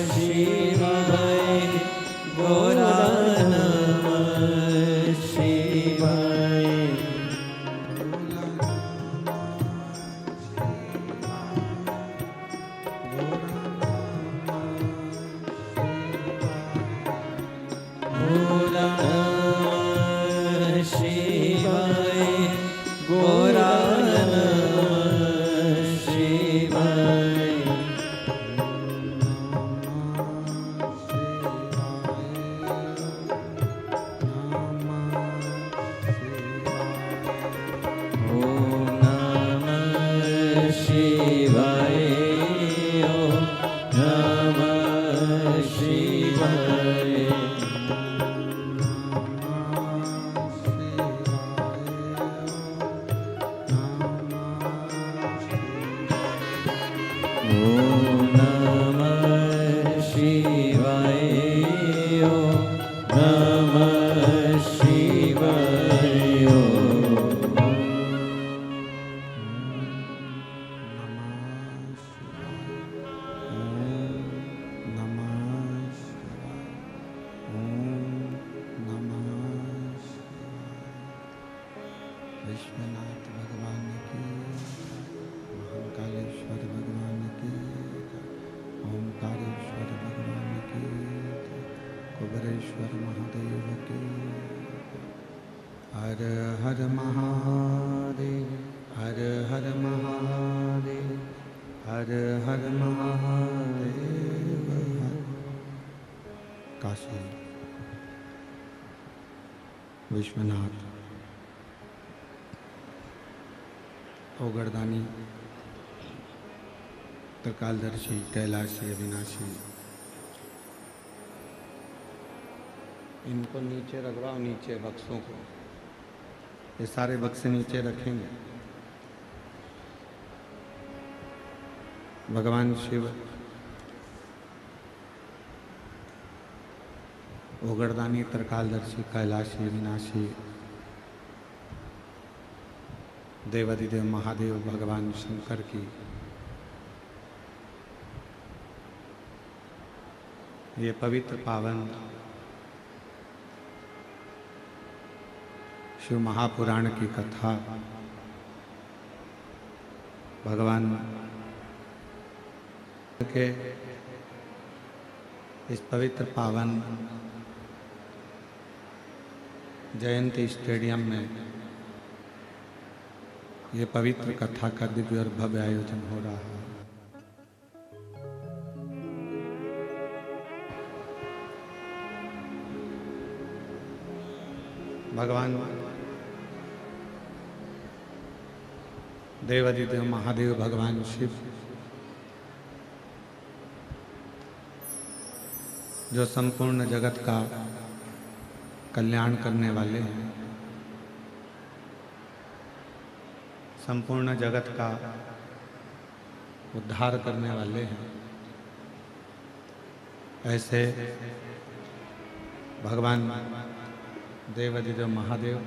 शिवाय गौरा नमः शिवाय। गौरा नमः शिवाय गौरा नमः शिवाय। ओम नमः शिवाय ओम नमः शिवाय। ओम नमः शिवाय ओम नमः शिवाय ओम। विश्वनाथ भगवान की, महाकालेश्वर भगवान की, ओंकारेश्वर भगवान की, कुबेरेश्वर महादेव की। हर हर महादेव, हर हर महादेव, हर हर महादेव। काशी विश्वनाथ ओगरदानी त्रिकालदर्शी कैलाशी अविनाशी, इनको नीचे रगड़ाओ, नीचे बक्सों को, ये सारे बक्से नीचे रखेंगे। भगवान शिव ओगरदानी त्रिकालदर्शी कैलाशी अविनाशी देवादिदेव महादेव भगवान शंकर की ये पवित्र पावन शिव महापुराण की कथा भगवान के इस पवित्र पावन जयंती स्टेडियम में ये पवित्र कथा का दिव्य और भव्य आयोजन हो रहा है। भगवान देवादिदेव महादेव भगवान शिव जो संपूर्ण जगत का कल्याण करने वाले हैं, संपूर्ण जगत का उद्धार करने वाले हैं, ऐसे भगवान देवादिदेव महादेव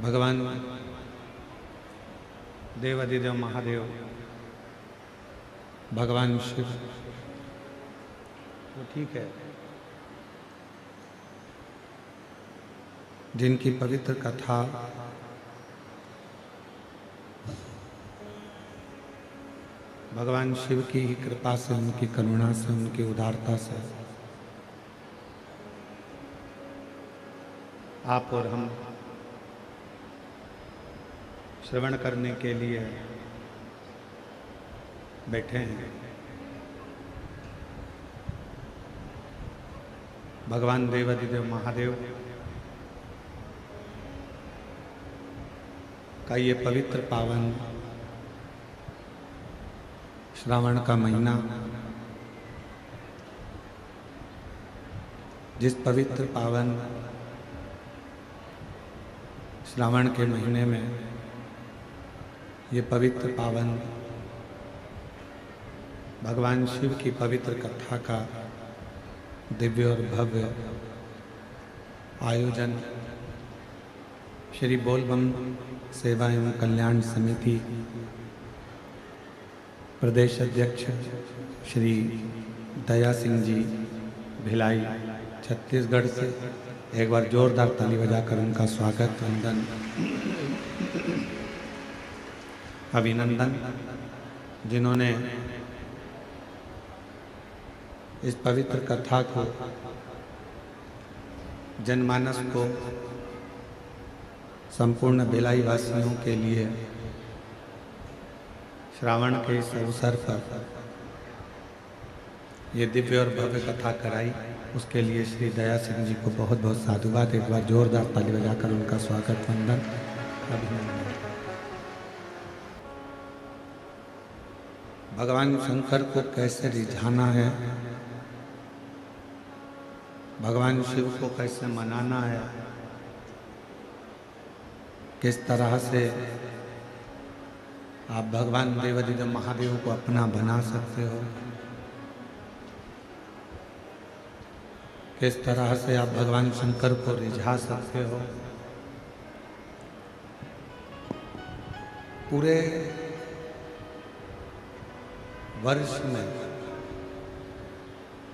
भगवान देवादिदेव महादेव भगवान शिव तो ठीक है, जिनकी पवित्र कथा भगवान शिव की ही कृपा से, उनकी करुणा से, उनकी उदारता से आप और हम श्रवण करने के लिए बैठे हैं। भगवान देवादिदेव महादेव का ये पवित्र पावन श्रावण का महीना, जिस पवित्र पावन श्रावण के महीने में ये पवित्र पावन भगवान शिव की पवित्र कथा का दिव्य और भव्य आयोजन श्री बोलबम सेवा एवं कल्याण समिति प्रदेश अध्यक्ष श्री दया सिंह जी भिलाई छत्तीसगढ़ से एक बार जोरदार ताली बजाकर उनका स्वागत वंदन अभिनंदन, जिन्होंने इस पवित्र कथा को जनमानस को संपूर्ण भिलाई वासियों के लिए श्रावण के इस अवसर पर ये दिव्य और भव्य कथा कराई, उसके लिए श्री दया सिंह जी को बहुत बहुत साधुवाद। एक बार जोरदार ताली बजाकर उनका स्वागत वंदन अभिनंदन। भगवान शंकर को कैसे रिझाना है, भगवान शिव को कैसे मनाना है, किस तरह से आप भगवान देवाधिदेव महादेव को अपना बना सकते हो, किस तरह से आप भगवान शंकर को रिझा सकते हो, पूरे वर्ष में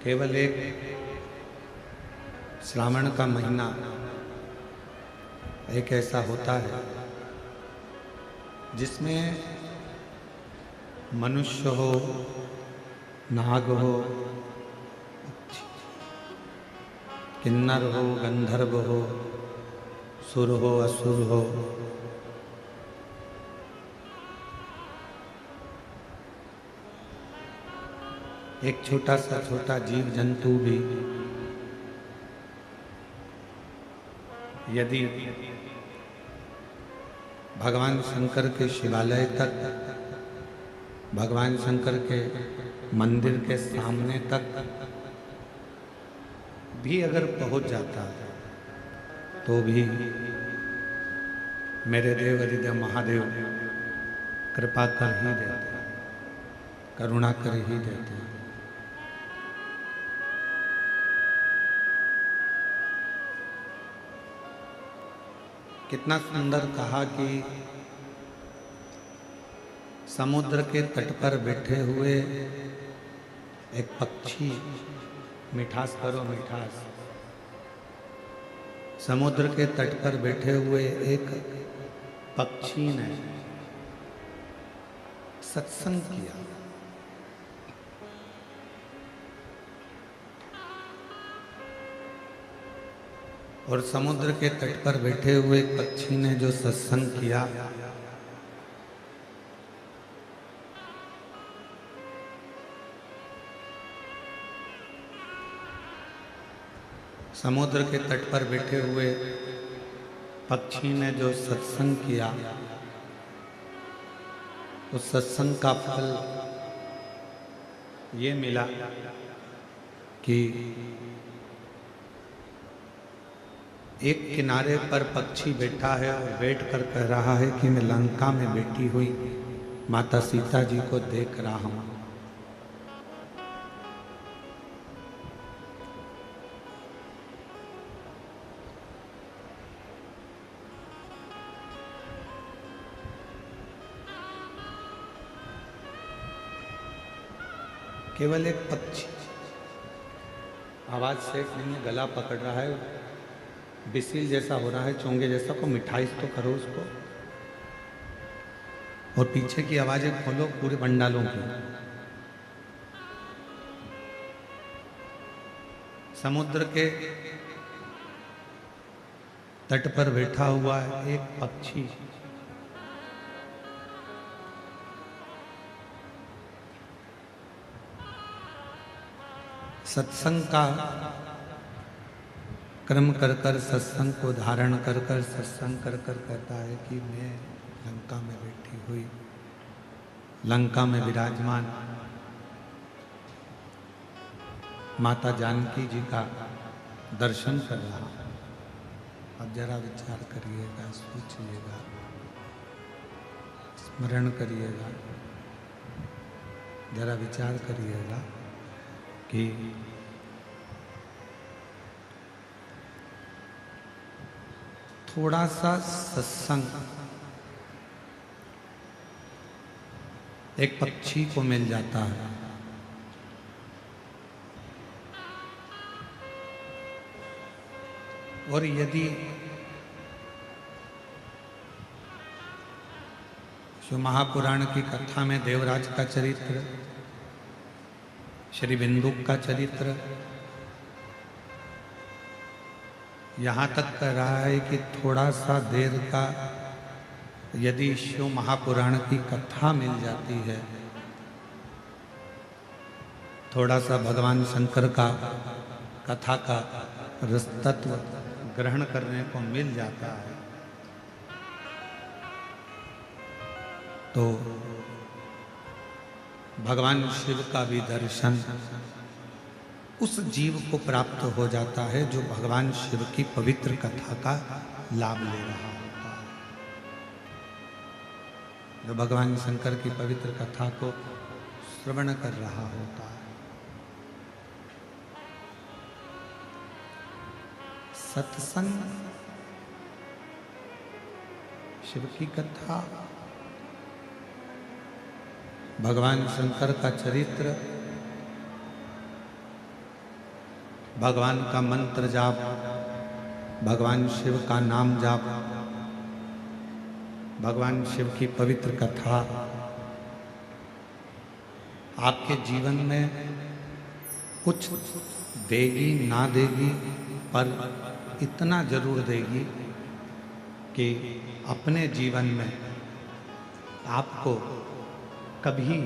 केवल एक श्रावण का महीना एक ऐसा होता है जिसमें मनुष्य हो, नाग हो, किन्नर हो, गंधर्व हो, सुर हो, असुर हो, एक छोटा जीव जंतु भी यदि भगवान शंकर के शिवालय तक, भगवान शंकर के मंदिर के सामने तक भी अगर पहुंच जाता है तो भी मेरे देव अधिदेव महादेव कृपा कर ही देते हैं, करुणा कर ही देते हैं। कितना सुंदर कहा कि समुद्र के तट पर बैठे हुए एक पक्षी, मिठास करो मिठास, समुद्र के तट पर बैठे हुए एक पक्षी ने सत्संग किया। और समुद्र के तट पर बैठे हुए एक पक्षी ने जो सत्संग किया, समुद्र के तट पर बैठे हुए पक्षी ने जो सत्संग किया, उस सत्संग का फल ये मिला कि एक किनारे पर पक्षी बैठा है और बैठ कर कह रहा है कि मैं लंका में बैठी हुई माता सीता जी को देख रहा हूं। केवल एक पक्षी आवाज से नहीं, गला पकड़ रहा है, बिसिल जैसा हो रहा है, चोंगे जैसा, को मिठाई तो करो उसको, और पीछे की आवाजें खोलो पूरे पंडालों की। समुद्र के तट पर बैठा हुआ है एक पक्षी, सत्संग का क्रम कर कर, सत्संग को धारण कर कर, सत्संग कर कर कहता है कि मैं लंका में बैठी हुई, लंका में विराजमान माता जानकी जी का दर्शन कर रहा हूं। अब जरा विचार करिएगा, सोचिएगा, स्मरण करिएगा, जरा विचार करिएगा कि थोड़ा सा सत्संग एक पक्षी को मिल जाता है, और यदि जो महापुराण की कथा में देवराज का चरित्र, श्री बिंदुक का चरित्र यहाँ तक कह रहा है कि थोड़ा सा देर का यदि शिव महापुराण की कथा मिल जाती है, थोड़ा सा भगवान शंकर का कथा का रसतत्व ग्रहण करने को मिल जाता है, तो भगवान शिव का भी दर्शन उस जीव को प्राप्त हो जाता है जो भगवान शिव की पवित्र कथा का लाभ ले रहा होता है, जो भगवान शंकर की पवित्र कथा को श्रवण कर रहा होता है। सत्संग, शिव की कथा, भगवान शंकर का चरित्र, भगवान का मंत्र जाप, भगवान शिव का नाम जाप, भगवान शिव की पवित्र कथा आपके जीवन में कुछ देगी ना देगी, पर इतना जरूर देगी कि अपने जीवन में आपको कभी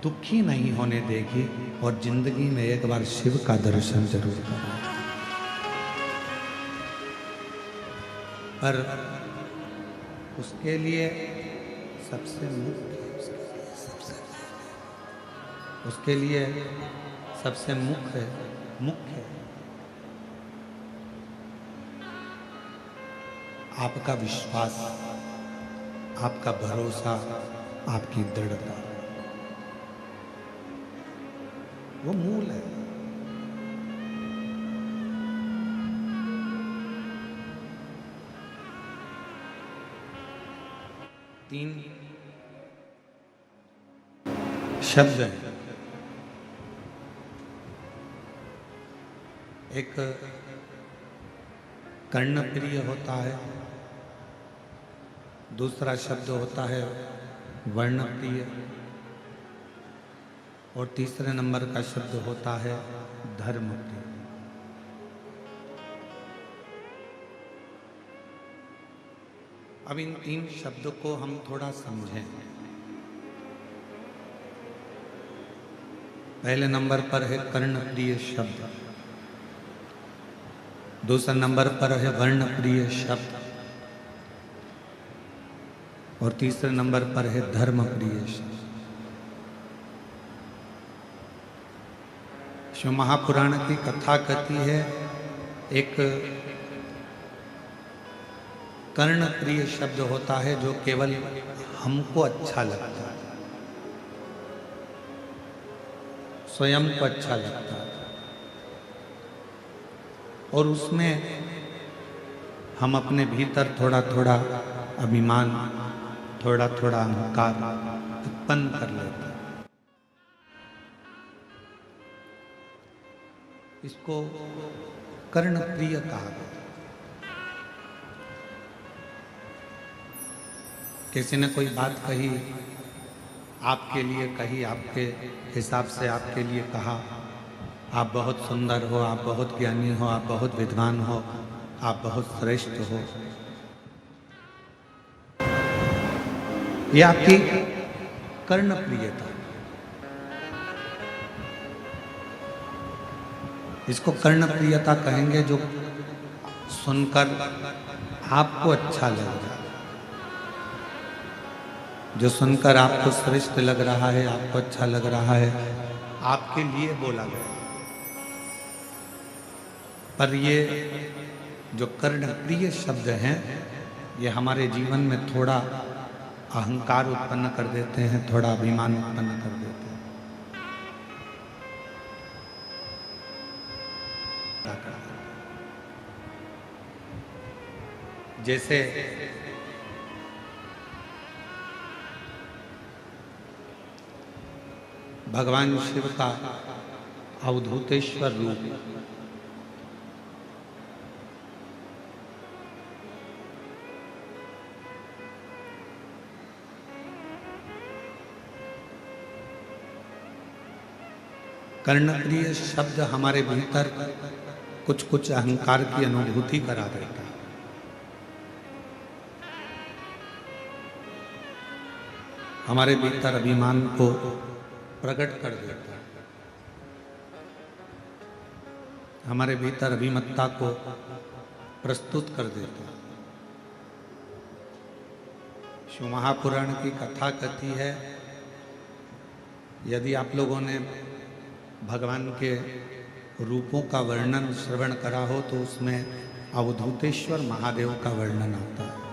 दुखी नहीं होने देगी, और जिंदगी में एक बार शिव का दर्शन जरूर करना। पर उसके लिए सबसे मुख्य आपका विश्वास, आपका भरोसा, आपकी दृढ़ता, वो मूल है। तीन शब्द हैं, एक कर्णप्रिय होता है, दूसरा शब्द होता है वर्णप्रिय, और तीसरे नंबर का शब्द होता है धर्मप्रिय। अब इन तीन शब्दों को हम थोड़ा समझें। पहले नंबर पर है कर्णप्रिय शब्द, दूसरे नंबर पर है वर्णप्रिय शब्द, और तीसरे नंबर पर है धर्मप्रिय शब्द। शिव महापुराण की कथा कहती है एक कर्णप्रिय शब्द होता है जो केवल हमको अच्छा लगता है, स्वयं को अच्छा लगता है, और उसमें हम अपने भीतर थोड़ा थोड़ा अभिमान, थोड़ा थोड़ा अहंकार उत्पन्न कर लेते हैं। इसको कर्णप्रिय कहा गया। किसी ने कोई बात कही, आपके लिए कही, आपके हिसाब से आपके लिए कहा, आप बहुत सुंदर हो, आप बहुत ज्ञानी हो, आप बहुत विद्वान हो, आप बहुत श्रेष्ठ हो, ये आपकी कर्णप्रियता। इसको कर्णप्रियता कहेंगे जो सुनकर आपको अच्छा लग रहा है, जो सुनकर आपको श्रेष्ठ लग रहा है, आपको अच्छा लग रहा है, आपके लिए बोला गया। पर ये जो कर्णप्रिय शब्द हैं, ये हमारे जीवन में थोड़ा अहंकार उत्पन्न कर देते हैं, थोड़ा अभिमान उत्पन्न कर देते हैं। जैसे भगवान शिव का अवधूतेश्वर रूप कर्णप्रिय शब्द हमारे भीतर कुछ कुछ अहंकार की अनुभूति करा देता है। हमारे भीतर अभिमान को प्रकट कर देता है, हमारे भीतर अभिमत्ता को प्रस्तुत कर देता है। शिव महापुराण की कथा कथी है, यदि आप लोगों ने भगवान के रूपों का वर्णन श्रवण करा हो तो उसमें अवधूतेश्वर महादेव का वर्णन आता है।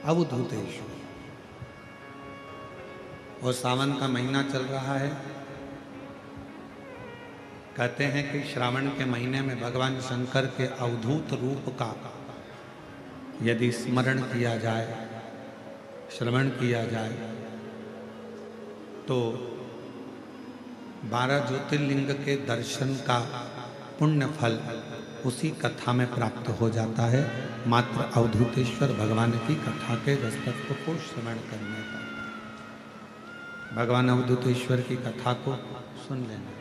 अवधूतेश्वर, और सावन का महीना चल रहा है। कहते हैं कि श्रावण के महीने में भगवान शंकर के अवधूत रूप का यदि स्मरण किया जाए, श्रवण किया जाए, तो 12 ज्योतिर्लिंग के दर्शन का पुण्य फल उसी कथा में प्राप्त हो जाता है, मात्र अवधूतेश्वर भगवान की कथा के रसतत्व को श्रवण करने पर। भगवान अवधूतेश्वर की कथा को सुन लेना।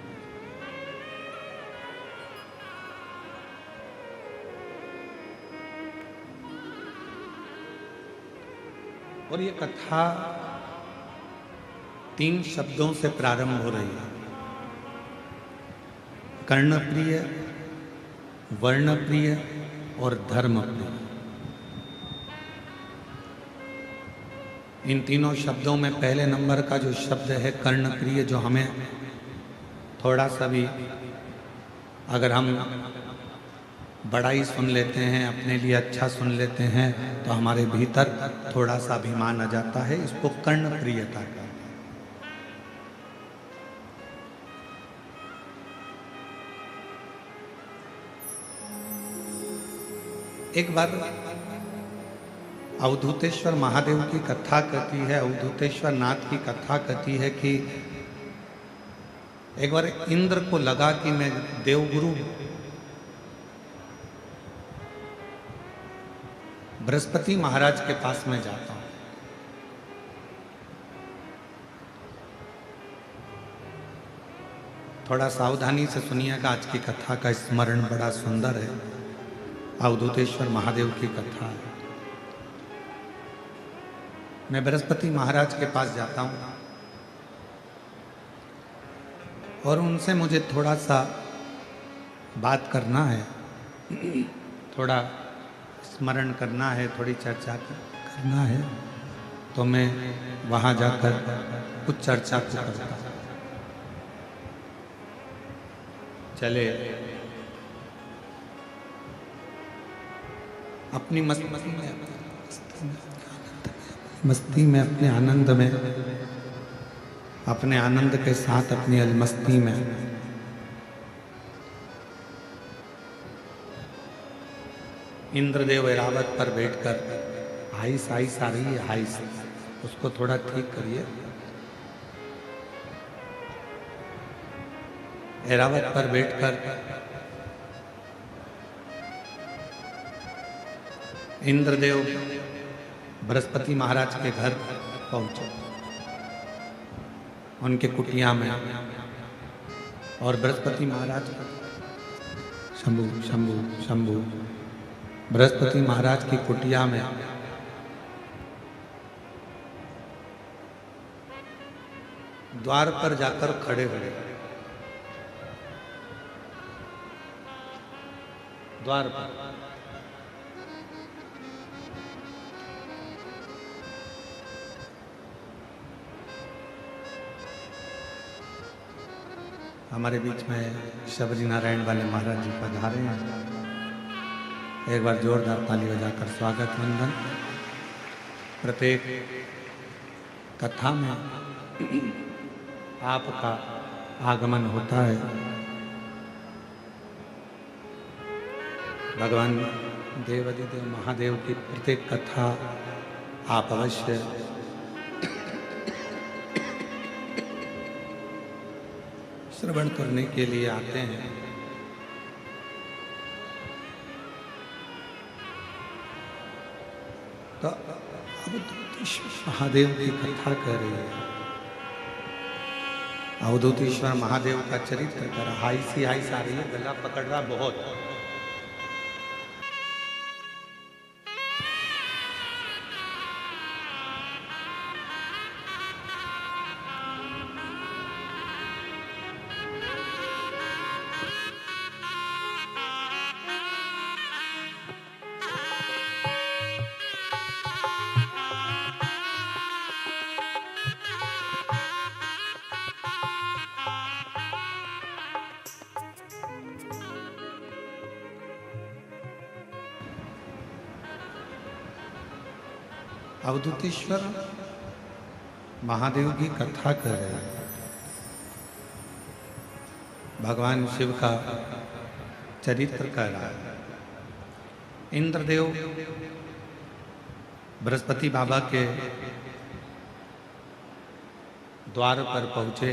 और ये कथा 3 शब्दों से प्रारंभ हो रही है। कर्णप्रिय, वर्णप्रिय और धर्मप्रिय। इन तीनों शब्दों में पहले नंबर का जो शब्द है कर्णप्रिय, जो हमें थोड़ा सा भी, अगर हम बड़ा ही सुन लेते हैं, अपने लिए अच्छा सुन लेते हैं, तो हमारे भीतर थोड़ा सा अभिमान आ जाता है। इसको कर्णप्रियता कहते हैं। एक बार अवधूतेश्वर महादेव की कथा कहती है, अवधूतेश्वर नाथ की कथा कहती है कि एक बार इंद्र को लगा कि मैं देवगुरु बृहस्पति महाराज के पास में जाता हूं। थोड़ा सावधानी से सुनिएगा, आज की कथा का स्मरण बड़ा सुंदर है। अवधूतेश्वर महादेव की कथा है। मैं बृहस्पति महाराज के पास जाता हूं और उनसे मुझे थोड़ा सा बात करना है, थोड़ा स्मरण करना है, थोड़ी चर्चा करना है। तो मैं वहां जाकर कुछ चर्चा करता हूं। चले अपनी मस्ती में, अपने आनंद में, अपने आनंद के साथ अपनी अलमस्ती में इंद्रदेव ऐरावत पर बैठकर हाइस हाइस आ रही है, हाइस, उसको थोड़ा ठीक करिए। ऐरावत पर बैठकर इंद्रदेव बृहस्पति महाराज के घर पहुंचे, उनके कुटिया में। और बृहस्पति महाराज, शंभु शंभु शंभु, बृहस्पति महाराज की कुटिया में द्वार पर जाकर खड़े हुए। द्वार पर हमारे बीच में शबरी नारायण वाले महाराज जी पधारे हैं। एक बार जोरदार ताली बजाकर स्वागत वंदन। प्रत्येक कथा में आपका आगमन होता है। भगवान देवाधिदेव महादेव की प्रत्येक कथा आप अवश्य श्रवण करने के लिए आते हैं। तो अवधूतेश्वर महादेव की कथा कर रही है। अवधूतेश्वर महादेव का चरित्र कर हाई सी आ रही है, गला पकड़ रहा बहुत। अवधूतेश्वर महादेव की कथा कर रहे हैं। भगवान शिव का चरित्र कर रहा है। इंद्रदेव बृहस्पति बाबा के द्वार पर पहुंचे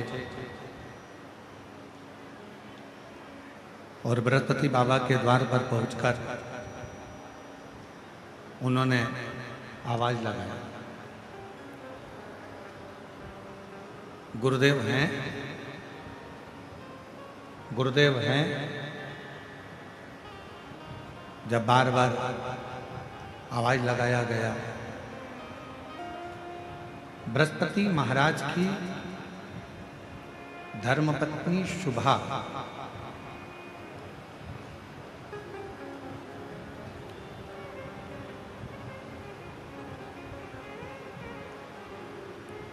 और बृहस्पति बाबा के द्वार पर पहुंचकर उन्होंने आवाज लगाया, गुरुदेव हैं, गुरुदेव हैं। जब बार बार आवाज लगाया गया, बृहस्पति महाराज की धर्मपत्नी शुभा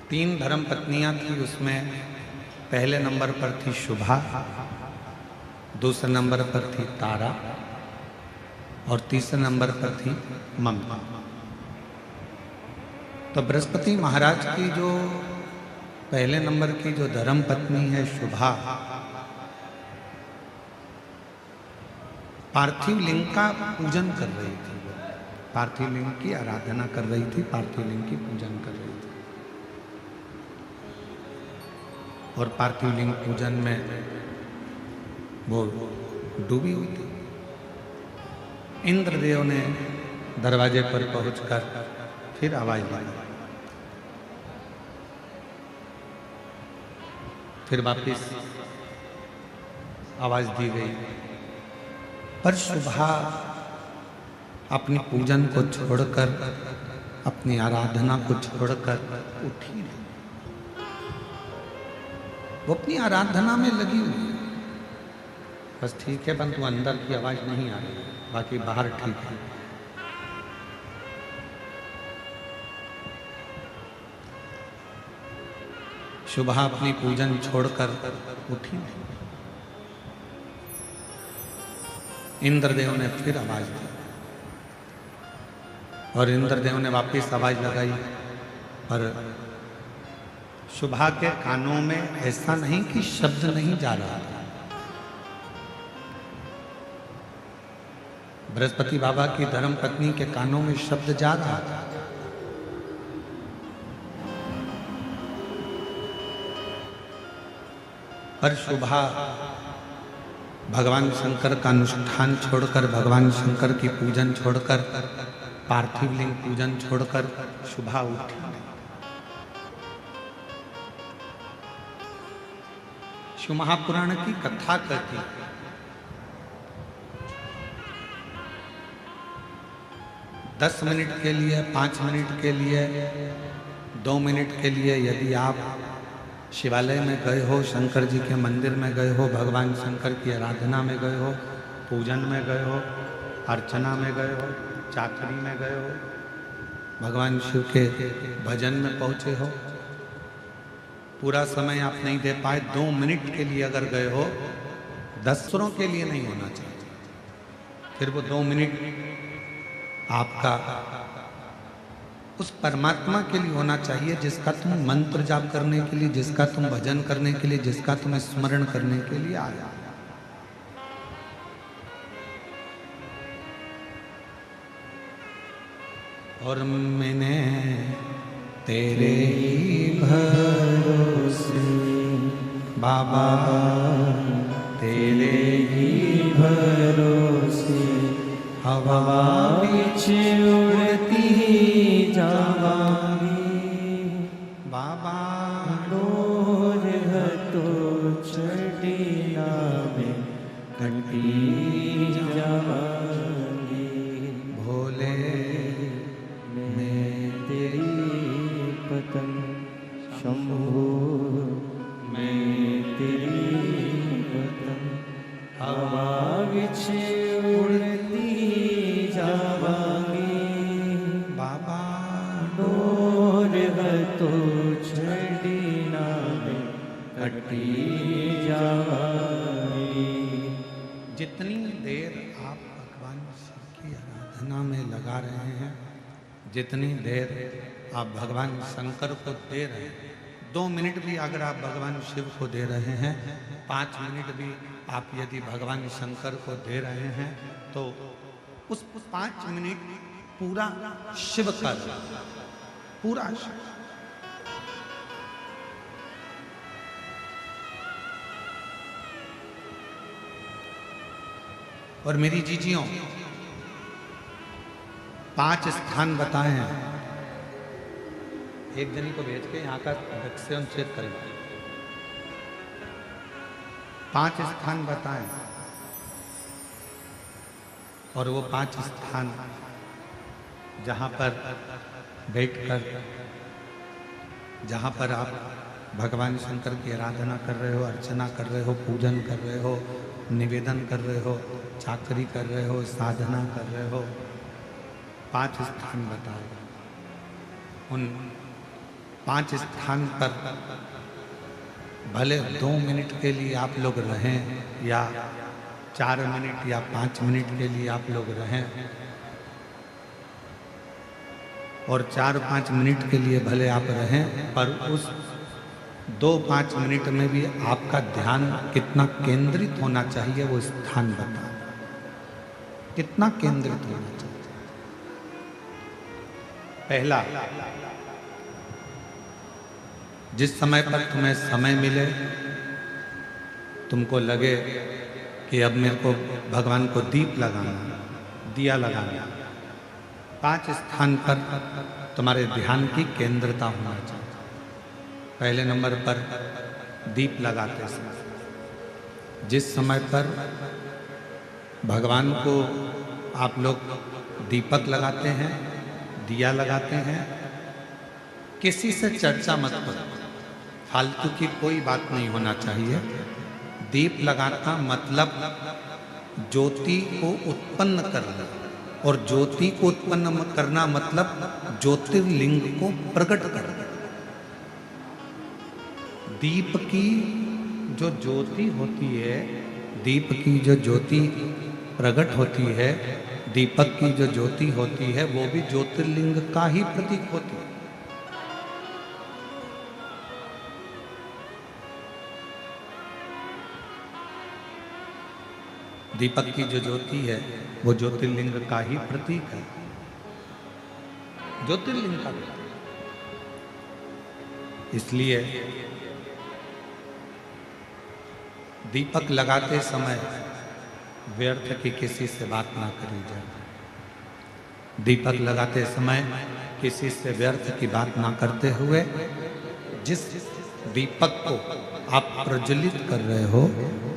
तीन धर्म पत्नियां थी, उसमें पहले नंबर पर थी शुभा, दूसरे नंबर पर थी तारा और तीसरे नंबर पर थी ममता। तो बृहस्पति महाराज की जो पहले नंबर की जो धर्म पत्नी है शुभा, पार्थिव लिंग का पूजन कर रही थी। पार्थिव लिंग की आराधना कर रही थी, पार्थिव लिंग की पूजन कर रही थी। और पार्थिव लिंग पूजन में वो डूबी हुई थी। इंद्रदेव ने दरवाजे पर पहुंचकर फिर आवाज लगाई, फिर वापिस आवाज दी गई, पर शुभा अपनी पूजन को छोड़कर, अपनी आराधना को छोड़कर उठी नहीं। वो अपनी आराधना में लगी हुई है। बस ठीक है, परंतु अंदर की आवाज नहीं आ रही, बाकी बाहर ठीक है। शुभा अपनी पूजन छोड़कर उठी नहीं। इंद्रदेव ने फिर आवाज दी और इंद्रदेव ने वापस आवाज लगाई, पर शुभा के कानों में ऐसा नहीं कि शब्द नहीं जा रहा था। बृहस्पति बाबा की धर्म पत्नी के कानों में शब्द जा रहा था, पर शुभा भगवान शंकर का अनुष्ठान छोड़कर, भगवान शंकर की पूजन छोड़कर, पार्थिव लिंग पूजन छोड़कर शुभा उठी। शिव महापुराण की कथा कहती है, 10 मिनट के लिए, 5 मिनट के लिए, 2 मिनट के लिए यदि आप शिवालय में गए हो, शंकर जी के मंदिर में गए हो, भगवान शंकर की आराधना में गए हो, पूजन में गए हो, अर्चना में गए हो, चाकरी में गए हो, भगवान शिव के भजन में पहुँचे हो, पूरा समय आप नहीं दे पाए, 2 मिनट के लिए अगर गए हो, 10 सुरों के लिए नहीं होना चाहिए। फिर वो 2 मिनट आपका उस परमात्मा के लिए होना चाहिए जिसका तुम मंत्र जाप करने के लिए, जिसका तुम भजन करने के लिए, जिसका तुम स्मरण करने के लिए आया। और मैंने तेरे ही भरोसे बाबा तेरे ही भरोसे हवा बीच उड़ती जावांगी बाबा डोर है तो चढ़ीना में घटी जावांगी भोले मैं तेरी पतंग शंभू मैं तेरी पतंग हवा बिछ उड़ती जावांगी बाबा डोर है तो छड़ीना में कटी जावांगी। जितनी देर आप भगवान शिव की आराधना में लगा रहे हैं, जितनी देर आप भगवान शंकर को दे रहे हैं, 2 मिनट भी अगर आप भगवान शिव को दे रहे हैं, 5 मिनट भी आप यदि भगवान शंकर को दे रहे हैं, तो उस 5 मिनट पूरा शिव का पूरा शिव। और मेरी जीजियों 5 स्थान बताए हैं, एक जनी को भेज के यहाँ का वैक्सीन चेक करें। 5 स्थान बताएं और वो 5 स्थान जहाँ पर बैठकर, जहाँ पर आप भगवान शंकर की आराधना कर रहे हो, अर्चना कर रहे हो, पूजन कर रहे हो, निवेदन कर रहे हो, चाकरी कर रहे हो, साधना कर रहे हो, 5 स्थान बताओ। उन 5 स्थान पर भले 2 मिनट के लिए आप लोग रहें या 4 मिनट या 5 मिनट के लिए आप लोग रहें, और 4-5 मिनट के लिए भले आप रहें, पर उस 2-5 मिनट में भी आपका ध्यान कितना केंद्रित होना चाहिए वो स्थान बताओ, कितना केंद्रित होना चाहिए। पहला, जिस समय पर तुम्हें समय मिले, तुमको लगे कि अब मेरे को भगवान को दीप लगाना, दिया लगाना, 5 स्थान पर तुम्हारे ध्यान की केंद्रता होना चाहिए। पहले नंबर पर दीप लगाते समय, जिस समय पर भगवान को आप लोग दीपक लगाते हैं, दिया लगाते हैं, किसी से चर्चा मत करो, फालतू की कोई बात नहीं होना चाहिए। दीप लगाना मतलब ज्योति को उत्पन्न करना, और ज्योति को उत्पन्न करना मतलब ज्योतिर्लिंग को प्रकट करना। दीप की जो ज्योति होती है, दीप की जो ज्योति प्रकट होती है, दीपक की जो ज्योति होती है, वो भी ज्योतिर्लिंग का ही प्रतीक होती है। दीपक की जो ज्योति है वो ज्योतिर्लिंग का ही प्रतीक है, ज्योतिर्लिंग का प्रतीक। इसलिए दीपक लगाते समय व्यर्थ की किसी से बात ना करी जाए। दीपक लगाते समय किसी से व्यर्थ की बात ना करते हुए, जिस दीपक को आप प्रज्वलित कर रहे हो,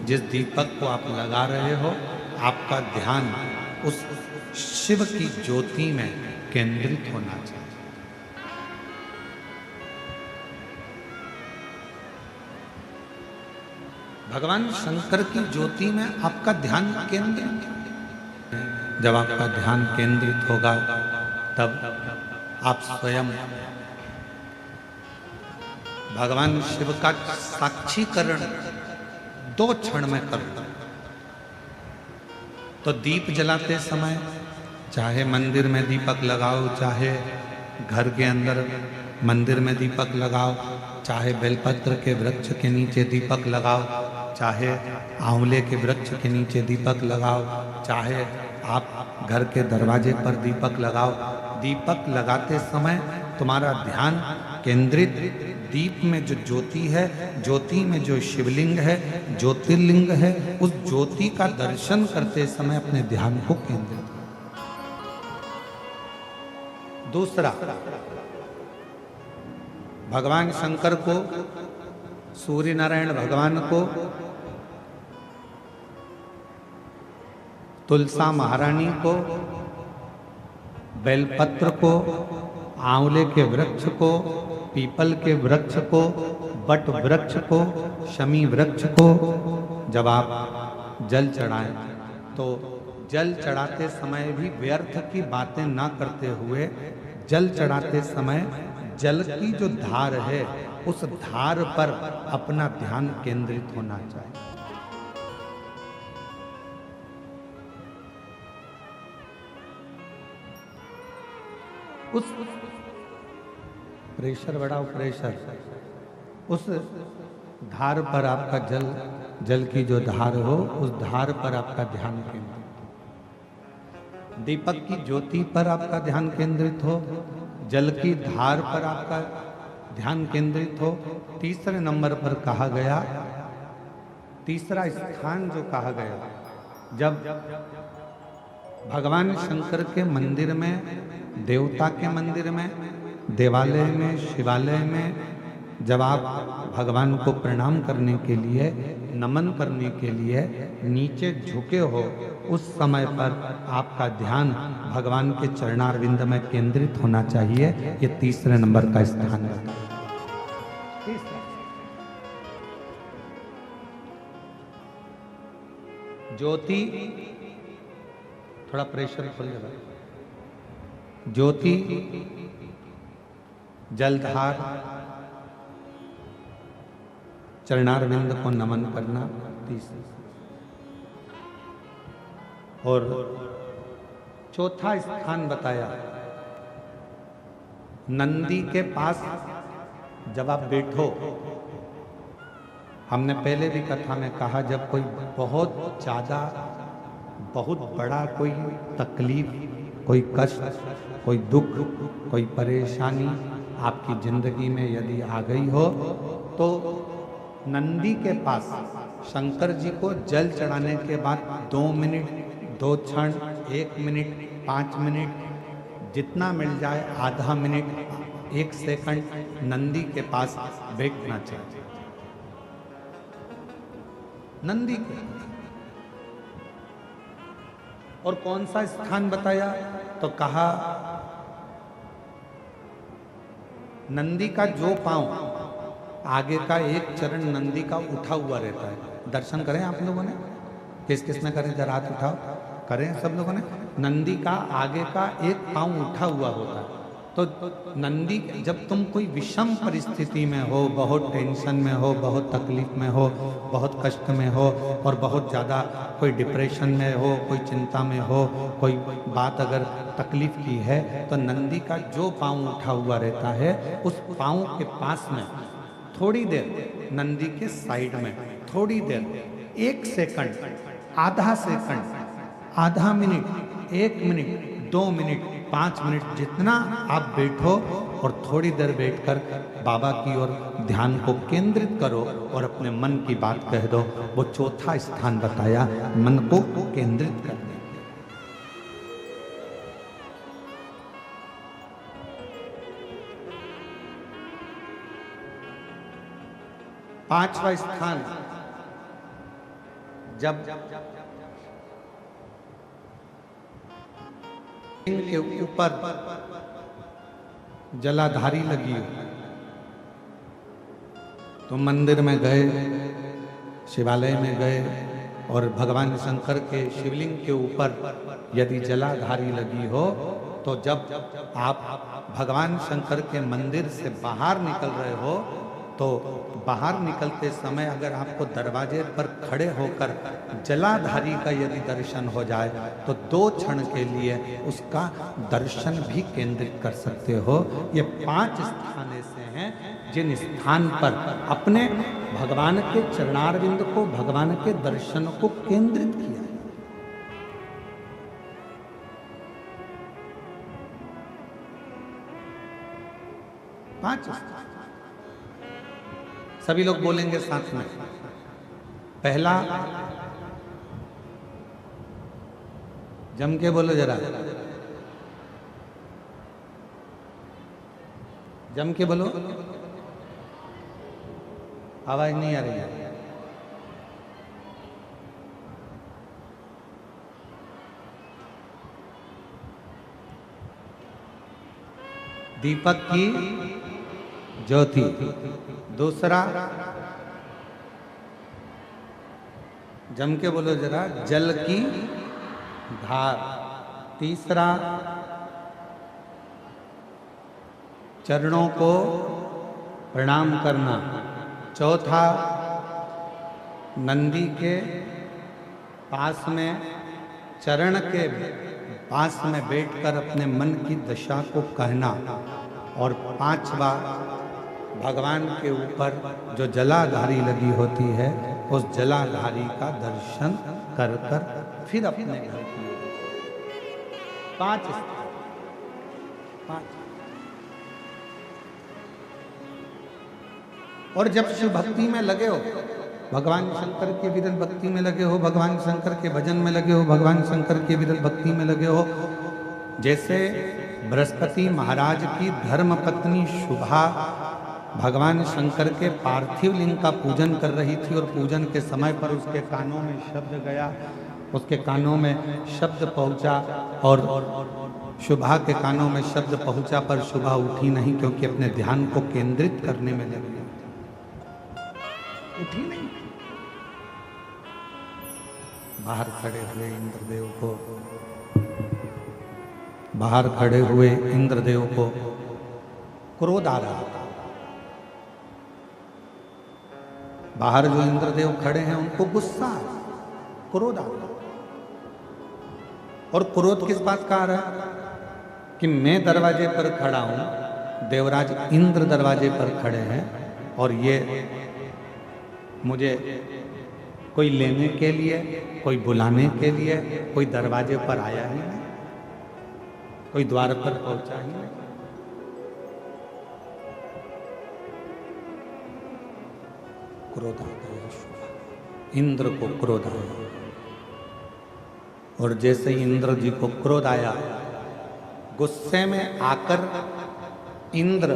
जिस दीपक को आप लगा रहे हो, आपका ध्यान उस शिव की ज्योति में केंद्रित होना चाहिए। भगवान शंकर की ज्योति में आपका ध्यान केंद्रित, जब आपका ध्यान केंद्रित होगा तब आप स्वयं भगवान शिव का साक्षीकरण 2 क्षण में कर लो। तो दीप जलाते समय चाहे मंदिर में दीपक लगाओ, चाहे घर के अंदर मंदिर में दीपक लगाओ, चाहे बेलपत्र के वृक्ष के नीचे दीपक लगाओ, चाहे आंवले के वृक्ष के नीचे दीपक लगाओ, चाहे आप घर के दरवाजे पर दीपक लगाओ, दीपक लगाते समय तुम्हारा ध्यान केंद्रित दीप में जो ज्योति है, ज्योति में जो शिवलिंग है, ज्योतिर्लिंग है, उस ज्योति का दर्शन करते समय अपने ध्यान को केंद्रित करो। दूसरा, भगवान शंकर को, सूर्य नारायण भगवान को, तुलसा महारानी को, बेलपत्र को, आंवले के वृक्ष को, पीपल के वृक्ष को, बट वृक्ष को, शमी वृक्ष को जब आप जल चढ़ाएं तो जल चढ़ाते समय भी व्यर्थ की बातें ना करते हुए जल चढ़ाते समय जल की जो धार है उस धार पर अपना ध्यान केंद्रित होना चाहिए। उस प्रेशर बढ़ाओ, प्रेशर, उस धार पर आपका जल की जो धार हो उस धार पर आपका ध्यान केंद्रित, दीपक की ज्योति पर आपका ध्यान केंद्रित हो, जल की धार पर आपका ध्यान केंद्रित हो। तीसरे नंबर पर कहा गया, तीसरा स्थान जो कहा गया, जब भगवान शंकर के मंदिर में, देवता के मंदिर में, देवालय में, शिवालय में जब आप भगवान को प्रणाम करने के लिए, नमन करने के लिए नीचे झुके हो, उस समय पर आपका ध्यान भगवान के चरणारविंद में केंद्रित होना चाहिए। ये तीसरे नंबर का स्थान है। ज्योति, थोड़ा प्रेशर खोल दे भाई। ज्योति, जलधार, चरणारविंद को नमन करना, तीसरा। और चौथा स्थान बताया, नंदी के पास जब आप बैठो, हमने पहले भी कथा में कहा, जब कोई बहुत ज्यादा, बहुत बड़ा कोई तकलीफ, कोई कष्ट, कोई दुख, कोई परेशानी आपकी जिंदगी में यदि आ गई हो तो नंदी के पास शंकर जी को जल चढ़ाने के बाद 2 मिनट, 2 क्षण, 1 मिनट, 5 मिनट, जितना मिल जाए, आधा मिनट, 1 सेकंड नंदी के पास बैठना चाहिए। नंदी के, और कौन सा स्थान बताया तो कहा, नंदी का जो पांव, आगे का एक चरण नंदी का उठा हुआ रहता है। दर्शन करें आप लोगों ने, किस किस ने करें, जरा हाथ उठाओ, करें सब लोगों ने। नंदी का आगे का एक पांव उठा हुआ होता है। तो नंदी, जब तुम कोई विषम परिस्थिति में हो, बहुत टेंशन में हो, बहुत तकलीफ में हो, बहुत कष्ट में हो, और बहुत ज़्यादा कोई डिप्रेशन में हो, कोई चिंता में हो, कोई बात अगर तकलीफ की है, तो नंदी का जो पांव उठा हुआ रहता है, उस पांव के पास में थोड़ी देर, नंदी के साइड में थोड़ी देर, 1 सेकंड, आधा सेकंड, आधा मिनट, 1 मिनट, 2 मिनट, 5 मिनट, जितना आप बैठो और थोड़ी देर बैठकर बाबा की ओर ध्यान को केंद्रित करो और अपने मन की बात कह दो। वो चौथा स्थान बताया, मन को केंद्रित करने। पांचवा स्थान, जब के ऊपर जलाधारी लगी हो, तो मंदिर में गए, शिवालय में गए, और भगवान शंकर के शिवलिंग के ऊपर यदि जलाधारी लगी हो, तो जब आप भगवान शंकर के मंदिर से बाहर निकल रहे हो, तो बाहर निकलते समय अगर आपको दरवाजे पर खड़े होकर जलाधारी का यदि दर्शन हो जाए, तो 2 क्षण के लिए उसका दर्शन भी केंद्रित कर सकते हो। ये 5 स्थान ऐसे हैं जिन स्थान पर अपने भगवान के चरणारविंद को, भगवान के दर्शन को केंद्रित किया है। 5 सभी लोग बोलेंगे साथ में। पहला, जम के बोलो जरा, जम के बोलो, आवाज नहीं आ रही है। दीपक की ज्योति। दूसरा, जम के बोलो जरा, जल की धार। तीसरा, चरणों को प्रणाम करना। चौथा, नंदी के पास में, चरण के पास में बैठकर अपने मन की दशा को कहना। और 5वां, भगवान के ऊपर जो जलाधारी लगी होती है, उस जलाधारी का दर्शन कर कर फिर अपने घर की। 5 और जब शिव भक्ति में लगे हो, भगवान शंकर के विरल भक्ति में लगे हो, भगवान शंकर के भजन में लगे हो, भगवान शंकर के विरल भक्ति में लगे हो, जैसे बृहस्पति महाराज की धर्म पत्नी शुभा भगवान शंकर के पार्थिव लिंग का पूजन कर रही थी और पूजन के समय पर उसके कानों में शब्द गया, उसके कानों में शब्द पहुंचा और शुभा के कानों में शब्द पहुंचा पर शुभा उठी नहीं, क्योंकि अपने ध्यान को केंद्रित करने में लगी, उठी नहीं। बाहर खड़े हुए इंद्रदेव को, बाहर खड़े हुए इंद्रदेव को क्रोध आ रहा था। बाहर जो इंद्रदेव खड़े हैं उनको गुस्सा, क्रोध आ रहा। और क्रोध किस बात का आ रहा है कि मैं दरवाजे पर खड़ा हूं, देवराज इंद्र दरवाजे पर खड़े हैं और ये मुझे कोई लेने के लिए, कोई बुलाने के लिए, कोई दरवाजे पर आया ही नहीं, कोई द्वार पर पहुंचा ही नहीं। क्रोध आ गया, इंद्र को क्रोध आया। और जैसे ही इंद्र जी को क्रोध आया, गुस्से में आकर इंद्र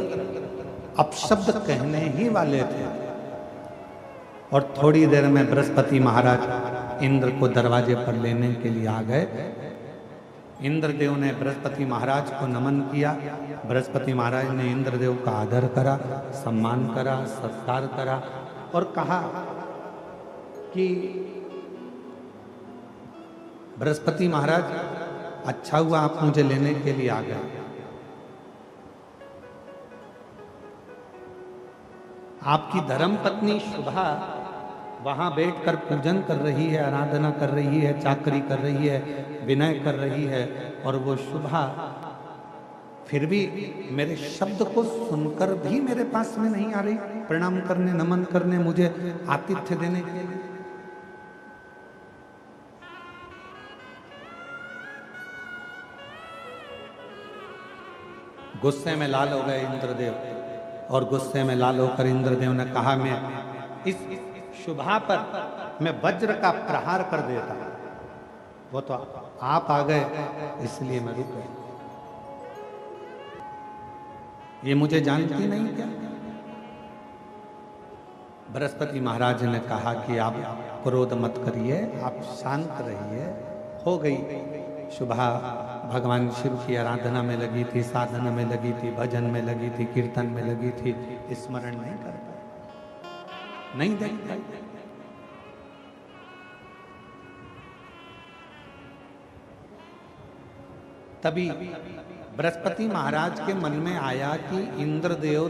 अपशब्द कहने ही वाले थे और थोड़ी देर में बृहस्पति महाराज इंद्र को दरवाजे पर लेने के लिए आ गए। इंद्रदेव ने बृहस्पति महाराज को नमन किया। बृहस्पति महाराज ने इंद्रदेव का आदर करा, सम्मान करा, सत्कार करा और कहा कि बृहस्पति महाराज, अच्छा हुआ आप मुझे लेने के लिए आ गए। आपकी धर्म पत्नी शुभा वहां बैठकर पूजन कर रही है, आराधना कर रही है, चाकरी कर रही है, विनय कर रही है, और वो शुभा फिर भी मेरे शब्द को सुनकर भी मेरे पास में नहीं आ रही, प्रणाम करने, नमन करने, मुझे आतिथ्य देने के लिए। गुस्से में लाल हो गए इंद्रदेव, और गुस्से में लाल होकर इंद्रदेव ने कहा, मैं इस शुभा पर मैं वज्र का प्रहार कर देता। वो तो आप आ गए इसलिए मैं रुक गया। ये मुझे जानती नहीं क्या? बृहस्पति महाराज ने कहा कि आप क्रोध मत करिए, आप शांत रहिए। हो गई शुभा भगवान शिव की आराधना में लगी थी, साधना में लगी थी, भजन में लगी थी, कीर्तन में लगी थी, स्मरण नहीं कर पाई, नहीं देख पाई। तभी बृहस्पति महाराज के मन में आया कि इंद्रदेव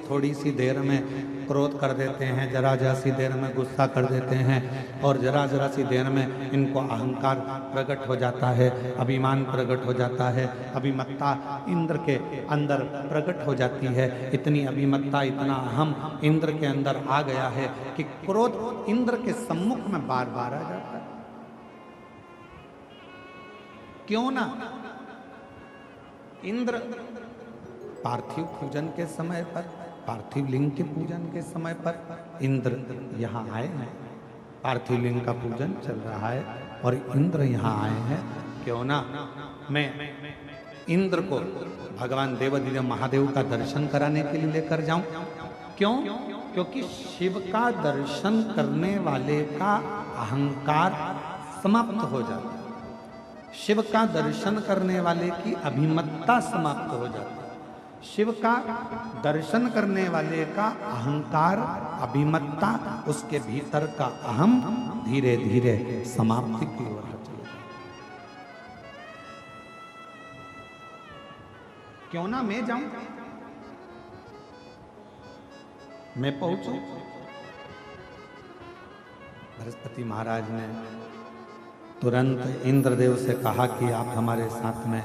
थोड़ी सी देर में क्रोध कर देते हैं, जरा सी देर में गुस्सा कर देते हैं, और जरा सी देर में इनको अहंकार प्रकट हो जाता है, अभिमान प्रकट हो जाता है, अभिमत्ता इंद्र के अंदर प्रकट हो जाती है। इतनी अभिमत्ता, इतना अहम इंद्र के अंदर आ गया है कि क्रोध इंद्र के सम्मुख में बार बार आ जाता है। क्यों ना इंद्र पार्थिव पूजन के समय पर, पार्थिव लिंग के पूजन के समय पर इंद्र यहाँ आए हैं। पार्थिव लिंग का पूजन चल रहा है और इंद्र यहाँ आए हैं। क्यों ना मैं इंद्र को भगवान देवाधिदेव महादेव का दर्शन कराने के लिए लेकर जाऊं। क्यों? क्योंकि शिव का दर्शन करने वाले का अहंकार समाप्त हो जाता है। शिव का दर्शन करने वाले की अभिमत्ता समाप्त हो जाती है। शिव का दर्शन करने वाले का अहंकार, अभिमत्ता, उसके भीतर का अहम धीरे धीरे समाप्ति की ओर चले जाता। क्यों ना मैं जाऊं, मैं पहुंचूं। बृहस्पति महाराज ने तुरंत इंद्रदेव से कहा कि आप हमारे साथ में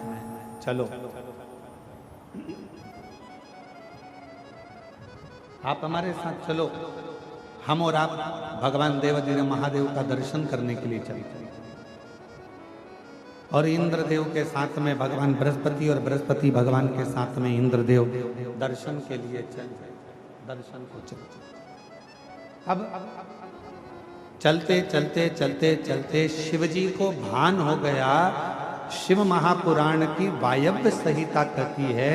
चलो, आप हमारे साथ चलो, हम और आप भगवान देवाधिदेव महादेव का दर्शन करने के लिए चलते। और इंद्रदेव के साथ में भगवान बृहस्पति और बृहस्पति भगवान के साथ में इंद्रदेव दर्शन के लिए चल, दर्शन को चलते। अब चलते चलते चलते चलते शिवजी को भान हो गया। शिव महापुराण की वायव्य संहिता कहती है,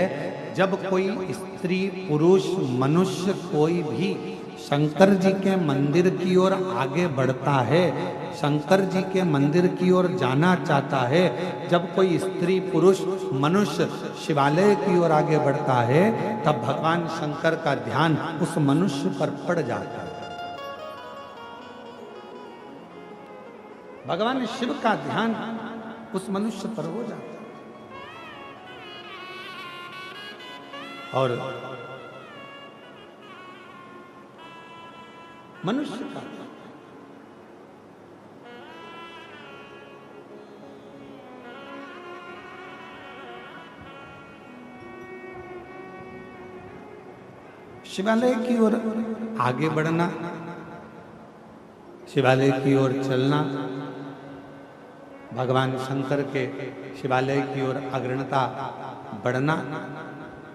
जब कोई स्त्री पुरुष मनुष्य कोई भी शंकर जी के मंदिर की ओर आगे बढ़ता है, शंकर जी के मंदिर की ओर जाना चाहता है, जब कोई स्त्री पुरुष मनुष्य शिवालय की ओर आगे बढ़ता है, तब भगवान शंकर का ध्यान उस मनुष्य पर पड़ जाता है। भगवान शिव का ध्यान उस मनुष्य पर हो जाता है। और मनुष्य का शिवालय की ओर आगे बढ़ना, शिवालय की ओर चलना, भगवान शंकर के शिवालय की ओर अग्रणता बढ़ना।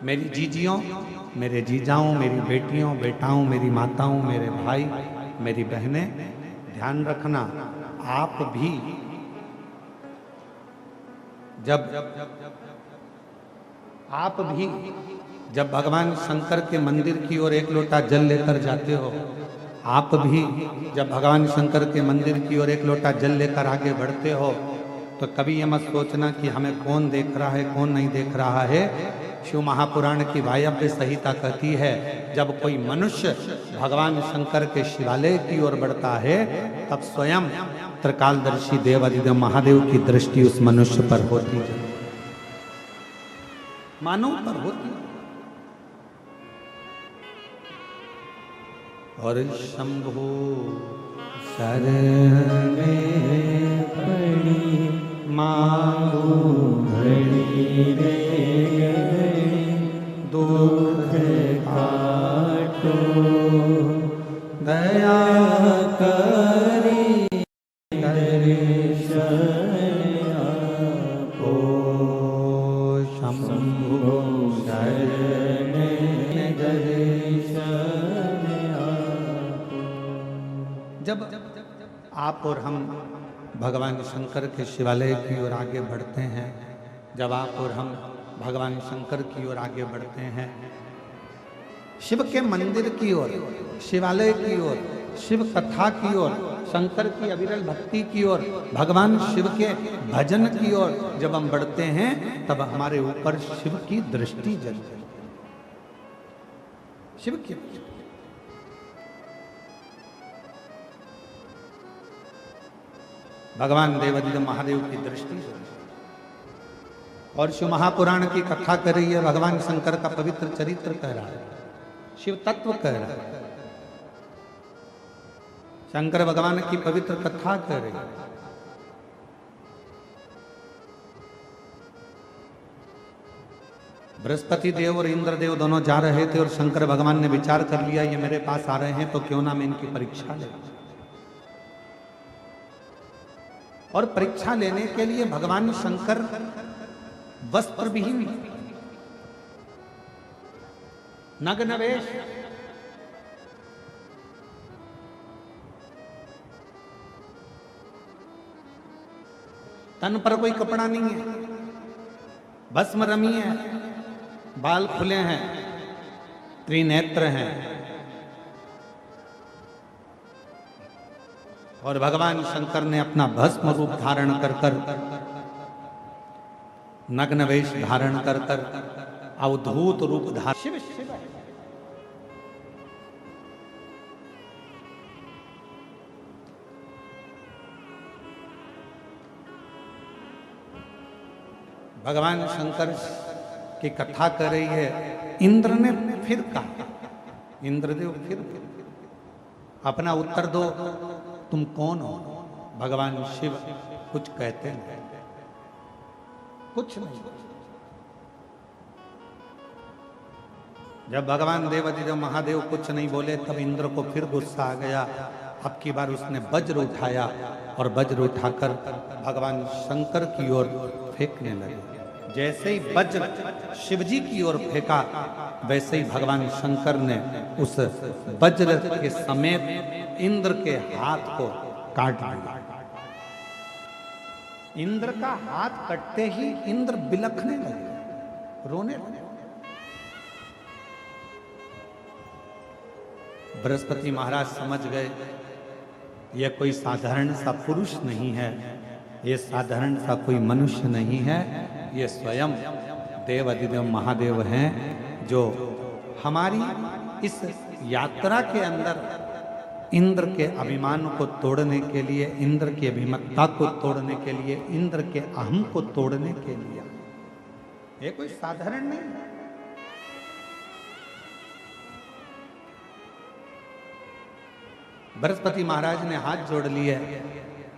मेरी जीजियों, मेरे जीजाओं, मेरी बेटियों, बेटाओं, मेरी माताओं, मेरे भाई, मेरी बहनें, ध्यान रखना, आप भी जब भगवान शंकर के मंदिर की ओर एक लोटा जल लेकर जाते हो, आप भी जब भगवान शंकर के मंदिर की ओर एक लोटा जल लेकर आगे बढ़ते हो, तो कभी ये मत सोचना कि हमें कौन देख रहा है कौन नहीं देख रहा है। शिव महापुराण की वायव्य संहिता कहती है, जब कोई मनुष्य भगवान शंकर के शिवालय की ओर बढ़ता है, तब स्वयं त्रिकालदर्शी देवाधिदेव महादेव की दृष्टि उस मनुष्य पर होती है, मानव पर होती है। और शंभो शरण में पड़ी मांगो घड़ी रे घड़ी, दुख काटो दया करी दर्शन आपो। शंभो शरण में दर्शन आपो। जब आप और हम भगवान शंकर के शिवालय की ओर आगे बढ़ते हैं, जब आप और हम भगवान शंकर की ओर आगे बढ़ते हैं, शिव के मंदिर की ओर, शिवालय की ओर, शिव कथा की ओर, शंकर की अविरल भक्ति की ओर, भगवान शिव के भजन की ओर जब हम बढ़ते हैं, तब हमारे ऊपर शिव की दृष्टि जलती है। शिव की भगवान देवाधिदेव महादेव की दृष्टि। और शिव महापुराण की कथा कर रही है, भगवान शंकर का पवित्र चरित्र कह रहा है, शिव तत्व कह रहा है, शंकर भगवान की पवित्र कथा कह रही है। बृहस्पति देव और इंद्रदेव दोनों जा रहे थे और शंकर भगवान ने विचार कर लिया, ये मेरे पास आ रहे हैं तो क्यों ना मैं इनकी परीक्षा ले। और परीक्षा लेने के लिए भगवान शंकर वस्त्र विहीन नग्न वेश, तन पर कोई कपड़ा नहीं है, भस्म रमी है, बाल खुले हैं, त्रिनेत्र हैं, और भगवान शंकर ने अपना भस्म रूप धारण कर कर, नग्न वेश धारण कर कर, अवधूत रूप धारण, शिव शिव है। भगवान शंकर की कथा कर रही है। इंद्र ने फिर कहा, इंद्रदेव फिर अपना उत्तर दो, तुम कौन हो? भगवान शिव कुछ कहते नहीं, कुछ नहीं। जब भगवान देवाधिदेव महादेव कुछ नहीं बोले, तब इंद्र को फिर गुस्सा आ गया। अब की बार उसने वज्र उठाया और वज्र उठाकर भगवान शंकर की ओर फेंकने लगे। जैसे ही वज्र शिवजी की ओर फेंका, वैसे ही भगवान शंकर ने उस वज्र के समेत इंद्र के हाथ को काट दिया। इंद्र का हाथ कटते ही इंद्र बिलखने लगे, रोने लगे। बृहस्पति महाराज समझ गए, यह कोई साधारण सा पुरुष नहीं है, ये साधारण सा कोई मनुष्य नहीं है, ये स्वयं देवाधिदेव महादेव हैं, जो हमारी इस यात्रा के अंदर इंद्र के अभिमान को तोड़ने के लिए, इंद्र की अभिमत्ता को तोड़ने के लिए, इंद्र के अहम को तोड़ने के लिए, ये कोई साधारण नहीं है। बृहस्पति महाराज ने हाथ जोड़ लिए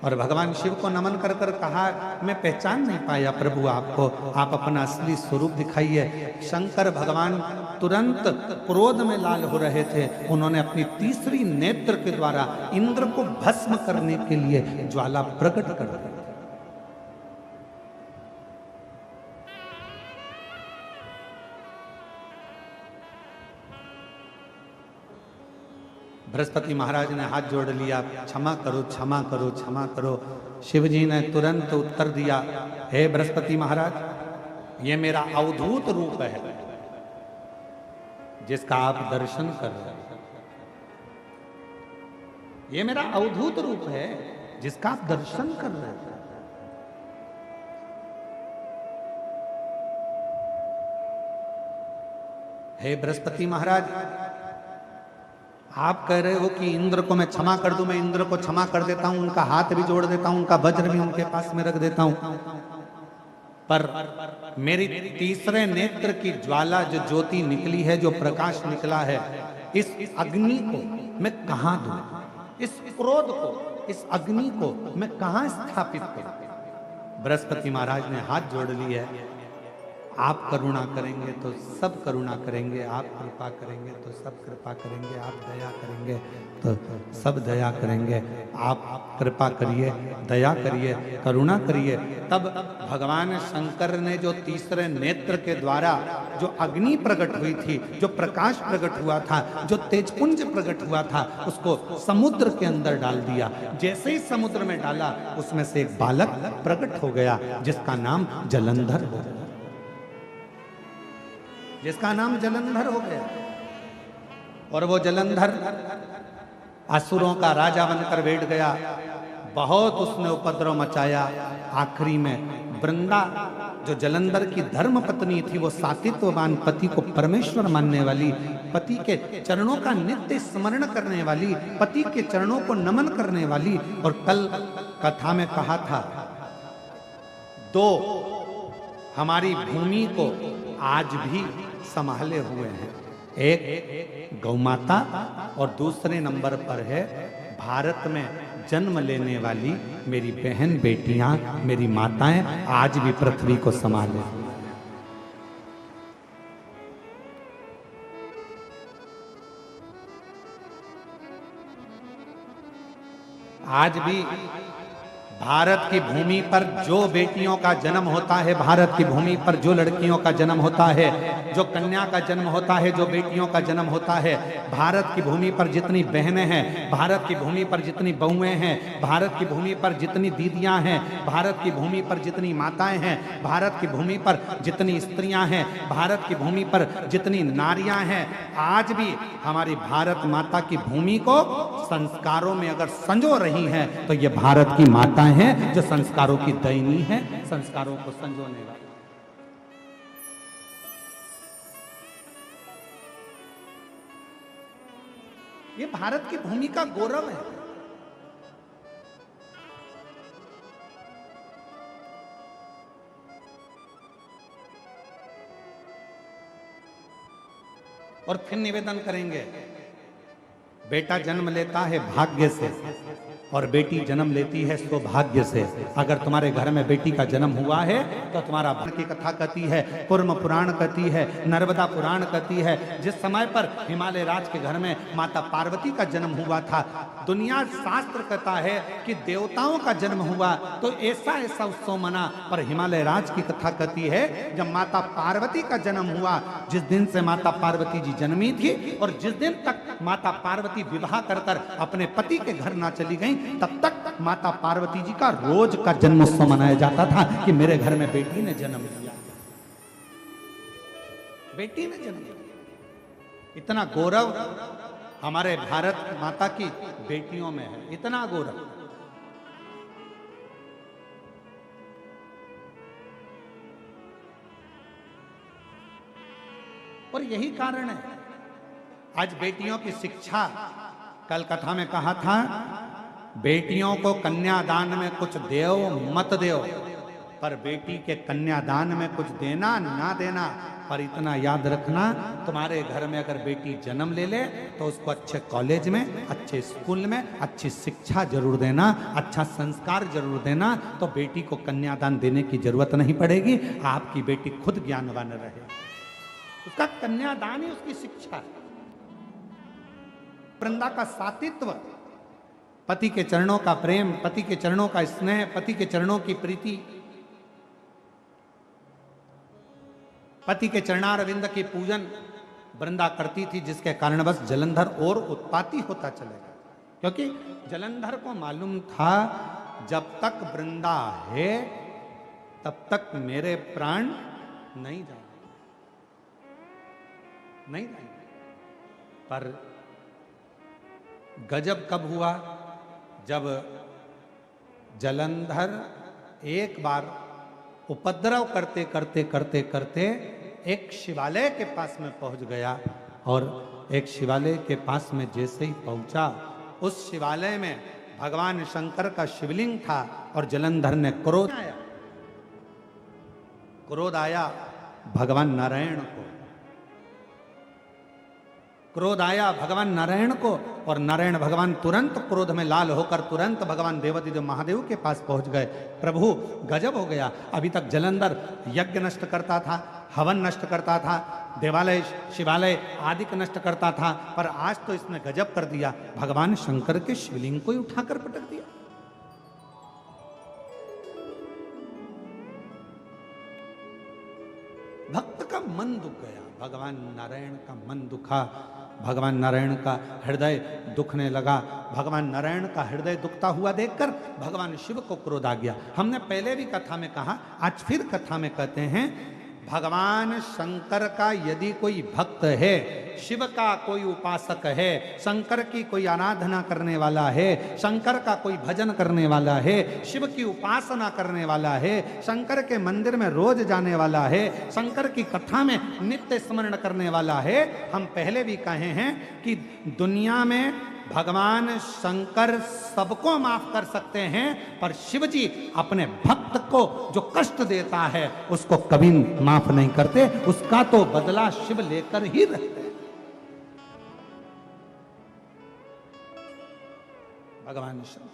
और भगवान शिव को नमन कर कर कहा, मैं पहचान नहीं पाया प्रभु आपको, आप अपना असली स्वरूप दिखाइए। शंकर भगवान तुरंत क्रोध में लाल हो रहे थे। उन्होंने अपनी तीसरी नेत्र के द्वारा इंद्र को भस्म करने के लिए ज्वाला प्रकट कर दी। बृहस्पति महाराज ने हाथ जोड़ लिया, क्षमा करो क्षमा करो क्षमा करो। शिवजी ने तुरंत उत्तर दिया, हे बृहस्पति महाराज, ये मेरा अवधूत रूप है जिसका आप दर्शन कर रहे हैं। ये मेरा अवधूत रूप है जिसका आप दर्शन कर रहे हैं। हे बृहस्पति महाराज, आप कह रहे हो कि इंद्र को मैं क्षमा कर दूं, मैं इंद्र को क्षमा कर देता हूं, उनका हाथ भी जोड़ देता हूं, उनका वज्र भी उनके पास में रख देता हूं, पर मेरी तीसरे नेत्र की ज्वाला जो ज्योति निकली है, जो प्रकाश निकला है, इस अग्नि को मैं कहां दूं? इस क्रोध को, इस अग्नि को मैं कहां स्थापित करूं? बृहस्पति महाराज ने हाथ जोड़ लिए, आप करुणा करेंगे तो सब करुणा करेंगे, आप कृपा करेंगे तो सब कृपा करेंगे, आप दया करेंगे तो सब दया करेंगे। आप कृपा करिए, दया करिए, करुणा करिए। तब भगवान शंकर ने जो तीसरे नेत्र के द्वारा जो अग्नि प्रकट हुई थी, जो प्रकाश प्रकट हुआ था, जो तेजपुंज प्रकट हुआ था, उसको समुद्र के अंदर डाल दिया। जैसे ही समुद्र में डाला, उसमें से एक बालक प्रकट हो गया जिसका नाम जलंधर हो गया, जिसका नाम जलंधर हो गया। और वो जलंधर असुरों का राजा बनकर बैठ गया। बहुत उसने उपद्रव मचाया। आखिरी में वृंदा, जो जलंधर की धर्म पत्नी थी, वो सातित्ववान पति को परमेश्वर मानने वाली, पति के चरणों का नित्य स्मरण करने वाली, पति के चरणों को नमन करने वाली। और कल कथा में कहा था, दो हमारी भूमि को आज भी संभाले हुए हैं, एक गौमाता और दूसरे नंबर पर है भारत में जन्म लेने वाली मेरी बहन बेटियां, मेरी माताएं आज भी पृथ्वी को संभाले। आज भी भारत की भूमि पर जो बेटियों का जन्म होता है, भारत की भूमि पर जो लड़कियों का जन्म होता है, जो कन्या का जन्म होता है, जो बेटियों का जन्म होता है, भारत की भूमि पर जितनी बहनें हैं, भारत की भूमि पर जितनी बहुएं हैं, भारत की भूमि पर जितनी दीदियां हैं, भारत की भूमि पर जितनी माताएं हैं, भारत की भूमि पर जितनी स्त्रियां हैं, भारत की भूमि पर जितनी नारियां हैं, आज भी हमारी भारत माता की भूमि को संस्कारों में अगर संजो रही हैं तो ये भारत की माताएं हैं जो संस्कारों की दैनी है, संस्कारों को संजोने वाली। ये भारत की भूमि का गौरव है। और फिर निवेदन करेंगे, बेटा जन्म लेता है भाग्य से और बेटी जन्म लेती है सौभाग्य से। अगर तुम्हारे घर में बेटी का जन्म हुआ है तो तुम्हारा भाग्य की कथा कहती है, कुर्म पुराण कहती है, नर्मदा पुराण कहती है। जिस समय पर हिमालय राज के घर में माता पार्वती का जन्म हुआ था, दुनिया शास्त्र कहता है कि देवताओं का जन्म हुआ तो ऐसा ऐसा उत्सव मना, पर हिमालय राज की कथा कहती है जब माता पार्वती का जन्म हुआ, जिस दिन से माता पार्वती जी जन्मी थी और जिस दिन तक माता पार्वती विवाह कर कर अपने पति के घर ना चली गई, तब तक माता पार्वती जी का रोज का जन्मोत्सव मनाया जाता था कि मेरे घर में बेटी ने जन्म लिया, बेटी ने जन्म लिया। इतना गौरव हमारे भारत माता की बेटियों में है, इतना गौरव। और यही कारण है आज बेटियों की शिक्षा, कल कथा में कहा था, बेटियों को कन्यादान में कुछ देओ मत देओ, पर बेटी के कन्यादान में कुछ देना ना देना। पर इतना याद रखना, तुम्हारे घर में अगर बेटी जन्म ले ले तो उसको अच्छे कॉलेज में, अच्छे स्कूल में अच्छी शिक्षा जरूर देना, अच्छा संस्कार जरूर देना, तो बेटी को कन्यादान देने की जरूरत नहीं पड़ेगी। आपकी बेटी खुद ज्ञानवान रहे, उसका कन्यादान ही उसकी शिक्षा है। वृंदा का सातित्व, पति के चरणों का प्रेम, पति के चरणों का स्नेह, पति के चरणों की प्रीति, पति के चरणारविंद की पूजन वृंदा करती थी, जिसके कारण बस जलंधर और उत्पाती होता चलेगा। क्योंकि जलंधर को मालूम था जब तक वृंदा है तब तक मेरे प्राण नहीं जाएंगे, नहीं जाएंगे। पर गजब कब हुआ, जब जलंधर एक बार उपद्रव करते करते करते करते एक शिवालय के पास में पहुंच गया, और एक शिवालय के पास में जैसे ही पहुंचा, उस शिवालय में भगवान शंकर का शिवलिंग था और जलंधर ने क्रोध आया, क्रोध आया भगवान नारायण को, क्रोध आया भगवान नारायण को, और नारायण भगवान तुरंत क्रोध में लाल होकर तुरंत भगवान देवाधिदेव महादेव के पास पहुंच गए। प्रभु गजब हो गया, अभी तक जलंधर यज्ञ नष्ट करता था, हवन नष्ट करता था, देवालय शिवालय आदि को नष्ट करता था, पर आज तो इसने गजब कर दिया, भगवान शंकर के शिवलिंग को ही उठाकर पटक दिया। भक्त का मन दुख गया, भगवान नारायण का मन दुखा, भगवान नारायण का हृदय दुखने लगा। भगवान नारायण का हृदय दुखता हुआ देखकर भगवान शिव को क्रोध आ गया। हमने पहले भी कथा में कहा, आज फिर कथा में कहते हैं, भगवान शंकर का यदि कोई भक्त है, शिव का कोई उपासक है, शंकर की कोई आराधना करने वाला है, शंकर का कोई भजन करने वाला है, शिव की उपासना करने वाला है, शंकर के मंदिर में रोज जाने वाला है, शंकर की कथा में नित्य स्मरण करने वाला है। हम पहले भी कहे हैं कि दुनिया में भगवान शंकर सबको माफ कर सकते हैं, पर शिव जी अपने भक्त को जो कष्ट देता है उसको कभी माफ नहीं करते, उसका तो बदला शिव लेकर ही रहते हैं। भगवान शंकर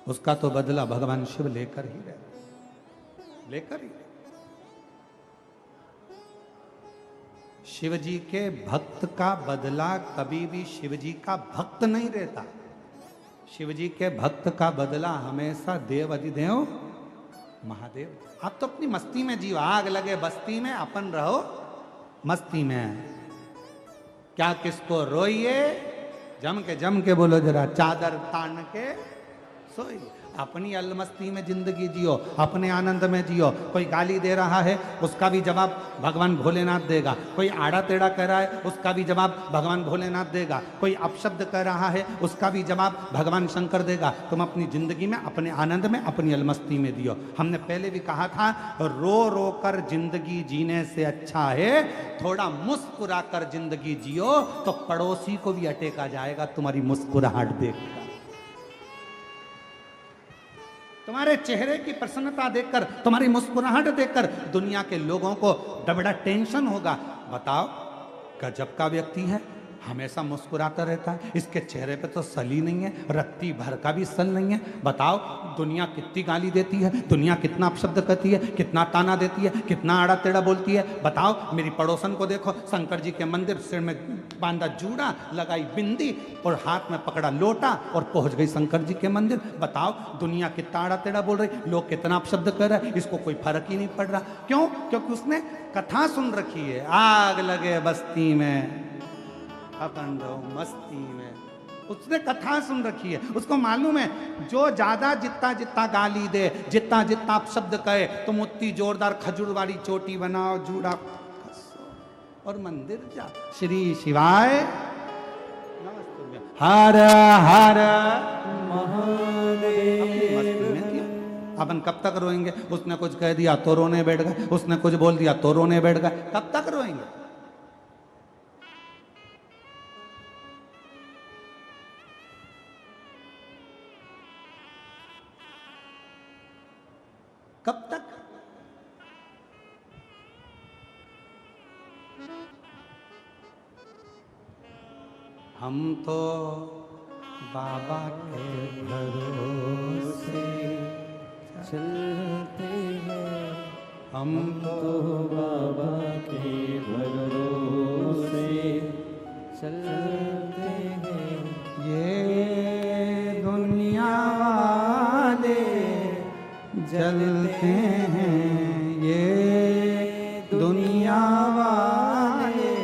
उसका तो बदला भगवान शिव लेकर ही रहते, लेकर ही। शिव जी के भक्त का बदला कभी भी शिव जी का भक्त नहीं रहता। शिव जी के भक्त का बदला हमेशा देव अधिदेव महादेव। आप तो अपनी मस्ती में जियो, आग लगे बस्ती में, अपन रहो मस्ती में। क्या किसको रोइए, जम के बोलो जरा, चादर तान के सोइए। अपनी अलमस्ती में जिंदगी जियो, अपने आनंद में जियो। कोई गाली दे रहा है उसका भी जवाब भगवान भोलेनाथ देगा। कोई आड़ा टेढ़ा कह रहा है उसका भी जवाब भगवान भोलेनाथ देगा। कोई अपशब्द कह रहा है उसका भी जवाब भगवान शंकर देगा। तुम अपनी जिंदगी में, अपने आनंद में, अपनी अलमस्ती में दियो। हमने पहले भी कहा था, रो रो कर जिंदगी जीने से अच्छा है थोड़ा मुस्कुरा कर जिंदगी जियो, तो पड़ोसी को भी अटेका जाएगा तुम्हारी मुस्कुराहट देखकर। तुम्हारे चेहरे की प्रसन्नता देखकर, तुम्हारी मुस्कुराहट देखकर दुनिया के लोगों को बड़ा टेंशन होगा। बताओ, गजब का व्यक्ति है, हमेशा मुस्कुराता रहता है, इसके चेहरे पे तो सल ही नहीं है, रत्ती भर का भी सल नहीं है। बताओ, दुनिया कितनी गाली देती है, दुनिया कितना अपशब्द कहती है, कितना ताना देती है, कितना आड़ा टेढ़ा बोलती है। बताओ, मेरी पड़ोसन को देखो, शंकर जी के मंदिर, सिर में बांधा जूड़ा, लगाई बिंदी और हाथ में पकड़ा लोटा और पहुंच गई शंकर जी के मंदिर। बताओ, दुनिया कितना आड़ा टेढ़ा बोल रही, लोग कितना अपशब्द कर रहे हैं, इसको कोई फर्क ही नहीं पड़ रहा। क्यों? क्योंकि उसने कथा सुन रखी है, आग लगे बस्ती में अपन रहो मस्ती में। उसने कथा सुन रखी है, उसको मालूम है जो ज्यादा जितना जितना गाली दे, जितना जितना शब्द कहे, तुम उतनी जोरदार खजूर वाली चोटी बनाओ, जूड़ा और मंदिर जा। श्री शिवाय नमस्ते। हर हर महादेव। अपन कब तक रोएंगे? उसने कुछ कह दिया तो रोने बैठ गए, उसने कुछ बोल दिया तो रोने बैठ गए। कब तक रोएंगे? कब तक? हम तो बाबा के भरोसे चलते हैं, हम तो बाबा के भरोसे चलते हैं। ये दुनिया वाले जलते हैं, ये दुनिया वाले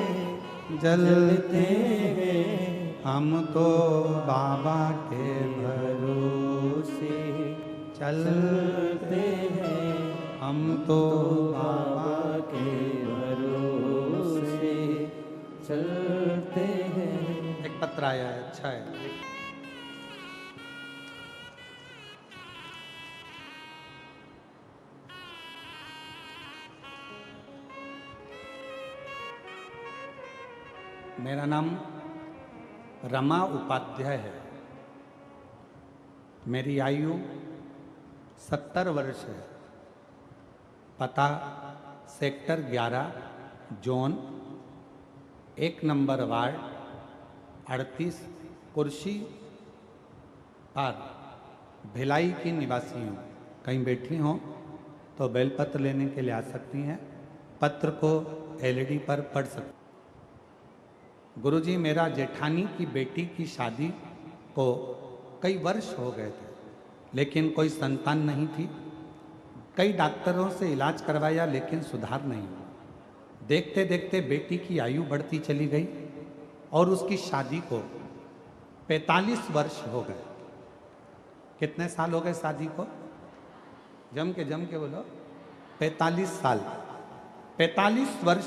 जलते हैं, हम तो बाबा के भरोसे चलते हैं, हम तो बाबा के भरोसे चलते हैं। एक पत्र आया है, अच्छा है। मेरा नाम रमा उपाध्याय है। मेरी आयु 70 वर्ष है। पता सेक्टर 11 जोन 1 नंबर वार्ड 38 कुर्सी पर भिलाई की निवासी हूँ। कहीं बैठी हों तो बेलपत्र लेने के लिए आ सकती हैं। पत्र को एलईडी पर पढ़ सकती। गुरुजी, मेरा जेठानी की बेटी की शादी को कई वर्ष हो गए थे, लेकिन कोई संतान नहीं थी। कई डॉक्टरों से इलाज करवाया लेकिन सुधार नहीं हुआ। देखते देखते बेटी की आयु बढ़ती चली गई और उसकी शादी को 45 वर्ष हो गए। कितने साल हो गए शादी को? जम के बोलो। 45 साल। 45 वर्ष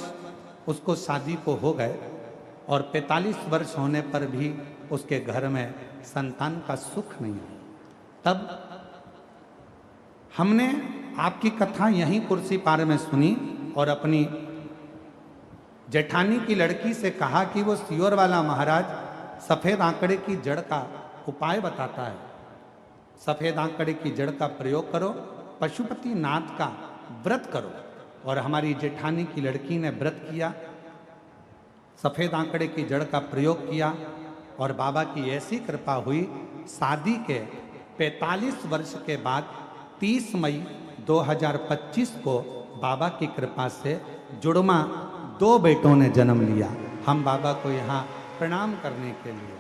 उसको शादी को हो गए और 45 वर्ष होने पर भी उसके घर में संतान का सुख नहीं है। तब हमने आपकी कथा यहीं कुर्सी पार में सुनी और अपनी जेठानी की लड़की से कहा कि वो सियोर वाला महाराज सफ़ेद आंकड़े की जड़ का उपाय बताता है। सफ़ेद आंकड़े की जड़ का प्रयोग करो, पशुपति नाथ का व्रत करो। और हमारी जेठानी की लड़की ने व्रत किया, सफ़ेद आंकड़े की जड़ का प्रयोग किया और बाबा की ऐसी कृपा हुई, शादी के 45 वर्ष के बाद 30 मई 2025 को बाबा की कृपा से जुड़वा 2 बेटों ने जन्म लिया। हम बाबा को यहाँ प्रणाम करने के लिए।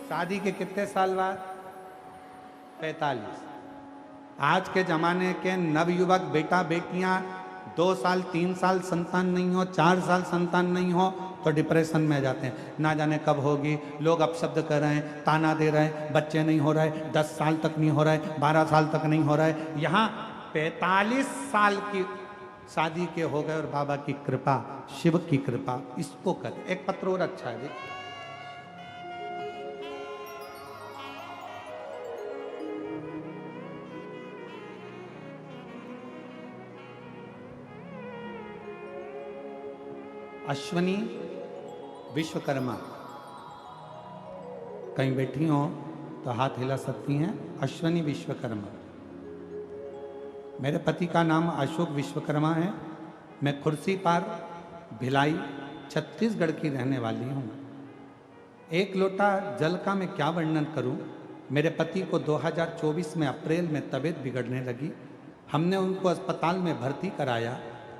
शादी के कितने साल बाद? 45। आज के जमाने के नवयुवक बेटा बेटियां 2 साल 3 साल संतान नहीं हो, 4 साल संतान नहीं हो तो डिप्रेशन में जाते हैं। ना जाने कब होगी, लोग अपशब्द कर रहे हैं, ताना दे रहे हैं, बच्चे नहीं हो रहे, 10 साल तक नहीं हो रहे, 12 साल तक नहीं हो रहे। यहाँ 45 साल की शादी के हो गए और बाबा की कृपा, शिव की कृपा, इसको कर। एक पत्र और अच्छा है जी। अश्वनी विश्वकर्मा, कहीं बैठी हो तो हाथ हिला सकती हैं। अश्वनी विश्वकर्मा, मेरे पति का नाम अशोक विश्वकर्मा है। मैं खुर्सीपार भिलाई छत्तीसगढ़ की रहने वाली हूँ। एक लोटा जल का मैं क्या वर्णन करूँ। मेरे पति को 2024 में अप्रैल में तबीयत बिगड़ने लगी। हमने उनको अस्पताल में भर्ती कराया।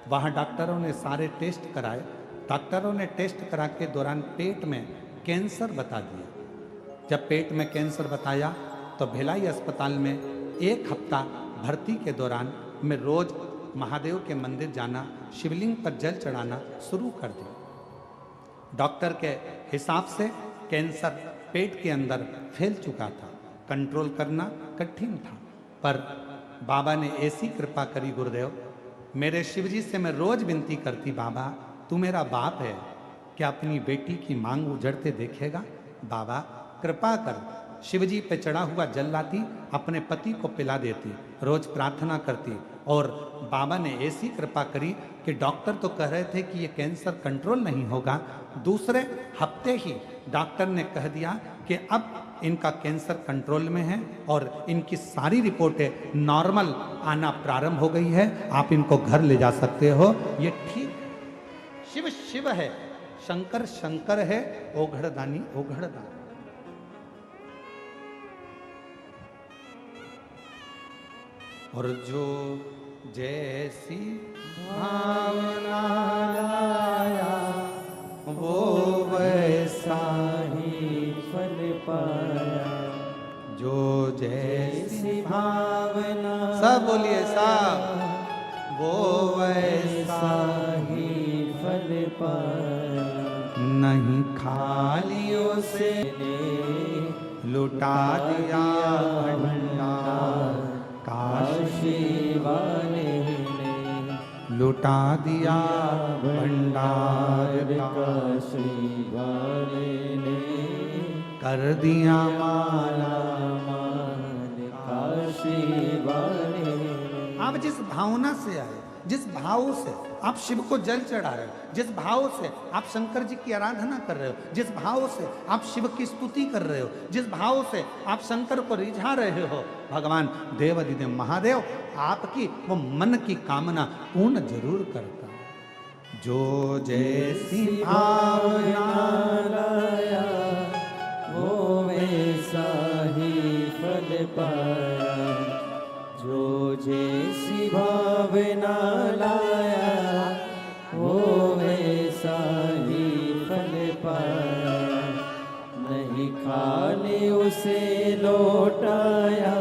वहाँ डॉक्टरों ने सारे टेस्ट कराए। डॉक्टरों ने टेस्ट करा के दौरान पेट में कैंसर बता दिया। जब पेट में कैंसर बताया तो भिलाई अस्पताल में 1 हफ्ता भर्ती के दौरान मैं रोज महादेव के मंदिर जाना, शिवलिंग पर जल चढ़ाना शुरू कर दिया। डॉक्टर के हिसाब से कैंसर पेट के अंदर फैल चुका था, कंट्रोल करना कठिन था। पर बाबा ने ऐसी कृपा करी गुरुदेव, मेरे शिवजी से मैं रोज विनती करती, बाबा तू मेरा बाप है, क्या अपनी बेटी की मांग उजड़ते देखेगा? बाबा कृपा कर। शिवजी पे चढ़ा हुआ जल लाती, अपने पति को पिला देती, रोज प्रार्थना करती। और बाबा ने ऐसी कृपा करी कि डॉक्टर तो कह रहे थे कि ये कैंसर कंट्रोल नहीं होगा। दूसरे हफ्ते ही डॉक्टर ने कह दिया कि अब इनका कैंसर कंट्रोल में है और इनकी सारी रिपोर्टें नॉर्मल आना प्रारंभ हो गई है, आप इनको घर ले जा सकते हो। ये ठीक है। शिव शिव है, शंकर शंकर है, ओघड़दानी ओघड़दानी। और जो जैसी भावना लाया वो वैसा ही फल पाया। जो जैसी भावना सब बोलिए सब, वो वैसा ही फल पाया। नहीं खालियों से लुटा दिया भंडार, काशी वाले ने लुटा दिया भंडार, काशी वाले ने कर दिया माला मान, काशी वाले ने। आप जिस भावना से आए, जिस भाव से आप शिव को जल चढ़ा रहे हो, जिस भाव से आप शंकर जी की आराधना कर रहे हो, जिस भाव से आप शिव की स्तुति कर रहे हो, जिस भाव से आप शंकर को रिझा रहे हो, भगवान देवाधिदेव महादेव आपकी वो मन की कामना पूर्ण जरूर करता है। जो जैसी भावना लाया वो वैसा ही फल पाया। जो जैसी भावना लाया वो वैसा ही फल पाया। नहीं खाली उसे लौटाया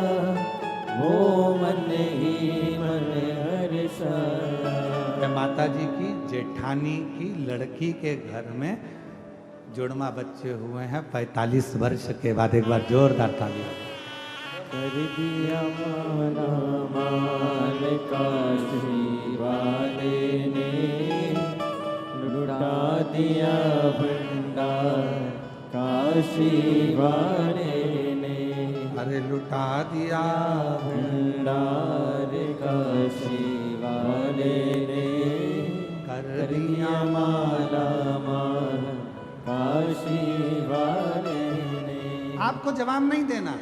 वो मन ही मन हर्षाया। माता जी की जेठानी की लड़की के घर में जुड़वा बच्चे हुए हैं 45 वर्ष के बाद। एक बार जोरदार तालियां। कर दिया माला माल काशी वाले ने, लुटा दिया भंडार काशी वाले ने। अरे लुटा दिया भंडार काशी वाले ने, कर दिया माला माल काशी वाले ने। आपको जवाब नहीं देना,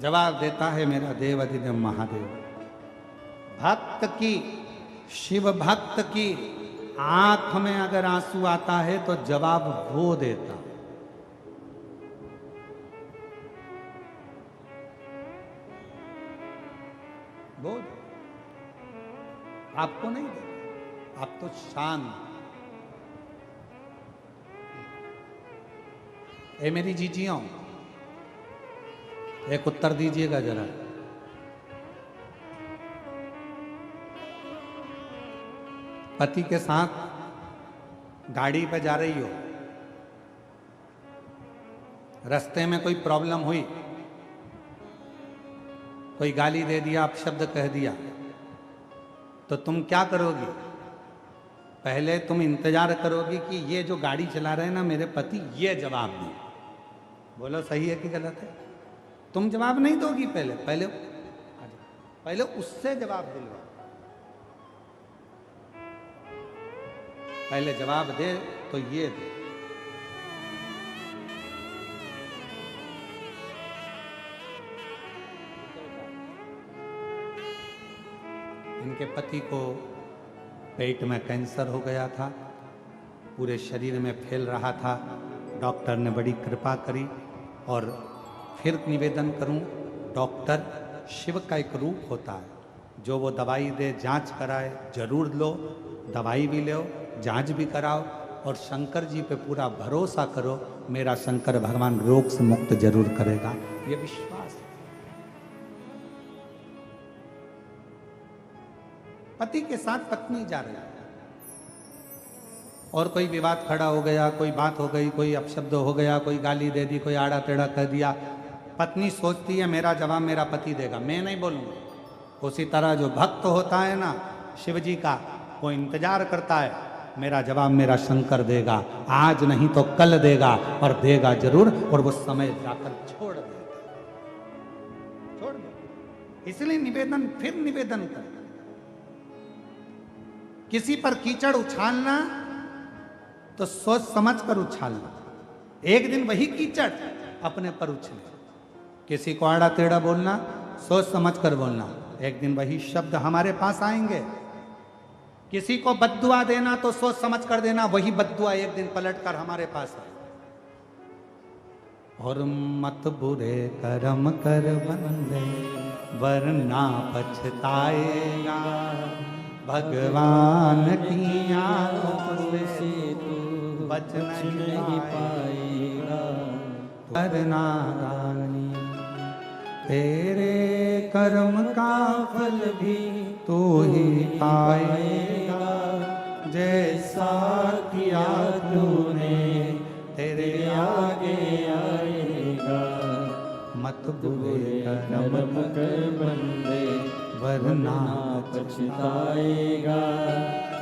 जवाब देता है मेरा देवाधिदेव महादेव। भक्त की, शिव भक्त की आंख में अगर आंसू आता है तो जवाब वो देता। वो आपको नहीं देता। आप तो शांत। ए मेरी जीजियों, एक उत्तर दीजिएगा जरा। पति के साथ गाड़ी पे जा रही हो, रास्ते में कोई प्रॉब्लम हुई, कोई गाली दे दिया, अपशब्द कह दिया, तो तुम क्या करोगी? पहले तुम इंतजार करोगी कि ये जो गाड़ी चला रहे हैं ना मेरे पति, ये जवाब दें। बोलो सही है कि गलत है? तुम जवाब नहीं दोगी, पहले उससे जवाब दिलवा। पहले जवाब दे तो ये दे। इनके पति को पेट में कैंसर हो गया था, पूरे शरीर में फैल रहा था। डॉक्टर ने बड़ी कृपा करी। और फिर निवेदन करूं, डॉक्टर शिव का एक रूप होता है, जो वो दवाई दे, जांच कराए, जरूर लो, दवाई भी लो, जांच भी कराओ, और शंकर जी पे पूरा भरोसा करो, मेरा शंकर भगवान रोग से मुक्त जरूर करेगा, ये विश्वास है। पति के साथ पत्नी जा रही है और कोई विवाद खड़ा हो गया, कोई बात हो गई, कोई अपशब्द हो गया, कोई गाली दे दी, कोई आड़ा टेढ़ा कह दिया। पत्नी सोचती है मेरा जवाब मेरा पति देगा, मैं नहीं बोलूँगा। उसी तरह जो भक्त होता है ना शिव जी का, वो इंतजार करता है मेरा जवाब मेरा शंकर देगा, आज नहीं तो कल देगा, और देगा जरूर, और वो समय जाकर छोड़ देगा, छोड़ दे। इसलिए निवेदन, फिर निवेदन कर, किसी पर कीचड़ उछालना तो सोच समझ कर उछालना। एक दिन वही कीचड़ अपने पर उछले। किसी को आड़ा टेढ़ा बोलना, सोच समझ कर बोलना, एक दिन वही शब्द हमारे पास आएंगे। किसी को बद्दुआ देना तो सोच समझ कर देना, वही बद्दुआ एक दिन पलट कर हमारे पास आए। और मत बुरे कर्म कर बंदे, वरना पछताएगा, भगवान की आंखों से तू बच नहीं पाएगा। करना रानी, तेरे कर्म का फल भी तू ही पाएगा, जैसा किया तूने तेरे आगे आएगा। मत बुरे कर्म कर बंदे, वरना पछताएगा,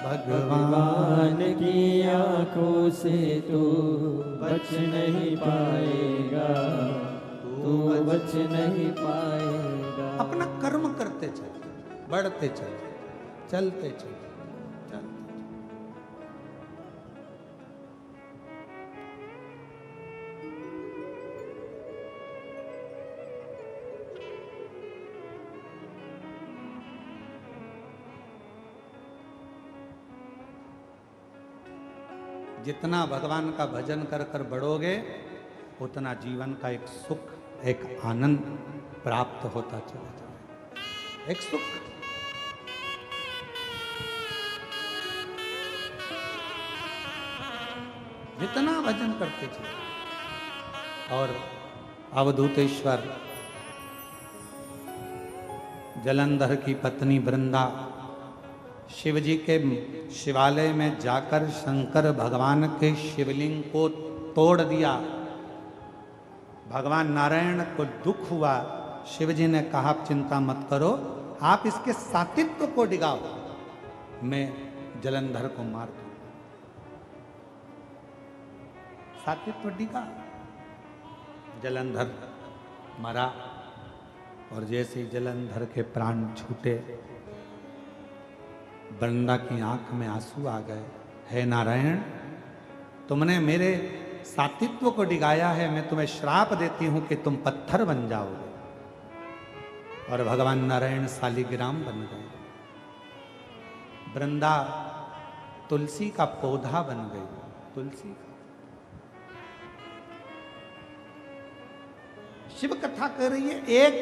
भगवान की आंखों से तू बच नहीं पाएगा, तू बच नहीं पाएगा। अपना कर्म करते चल, बढ़ते चल, चलते चल, जितना भगवान का भजन कर कर बढ़ोगे, उतना जीवन का एक सुख, एक आनंद प्राप्त होता चला जाए। एक सुख, जितना भजन करते चले। और अवधूतेश्वर जलंधर की पत्नी वृंदा शिव जी के शिवालय में जाकर शंकर भगवान के शिवलिंग को तोड़ दिया। भगवान नारायण को दुख हुआ। शिव जी ने कहा आप चिंता मत करो, आप इसके सातित्व को डिगाओ, मैं जलंधर को मार दूं। सातित्व डिगा, जलंधर मरा। और जैसे ही जलंधर के प्राण छूटे, वृंदा की आंख में आंसू आ गए। हे नारायण, तुमने मेरे सातित्व को डिगाया है, मैं तुम्हें श्राप देती हूं कि तुम पत्थर बन जाओगे। और भगवान नारायण शालिग्राम बन गए। वृंदा तुलसी का पौधा बन गई। तुलसी का शिव कथा कर रही है। एक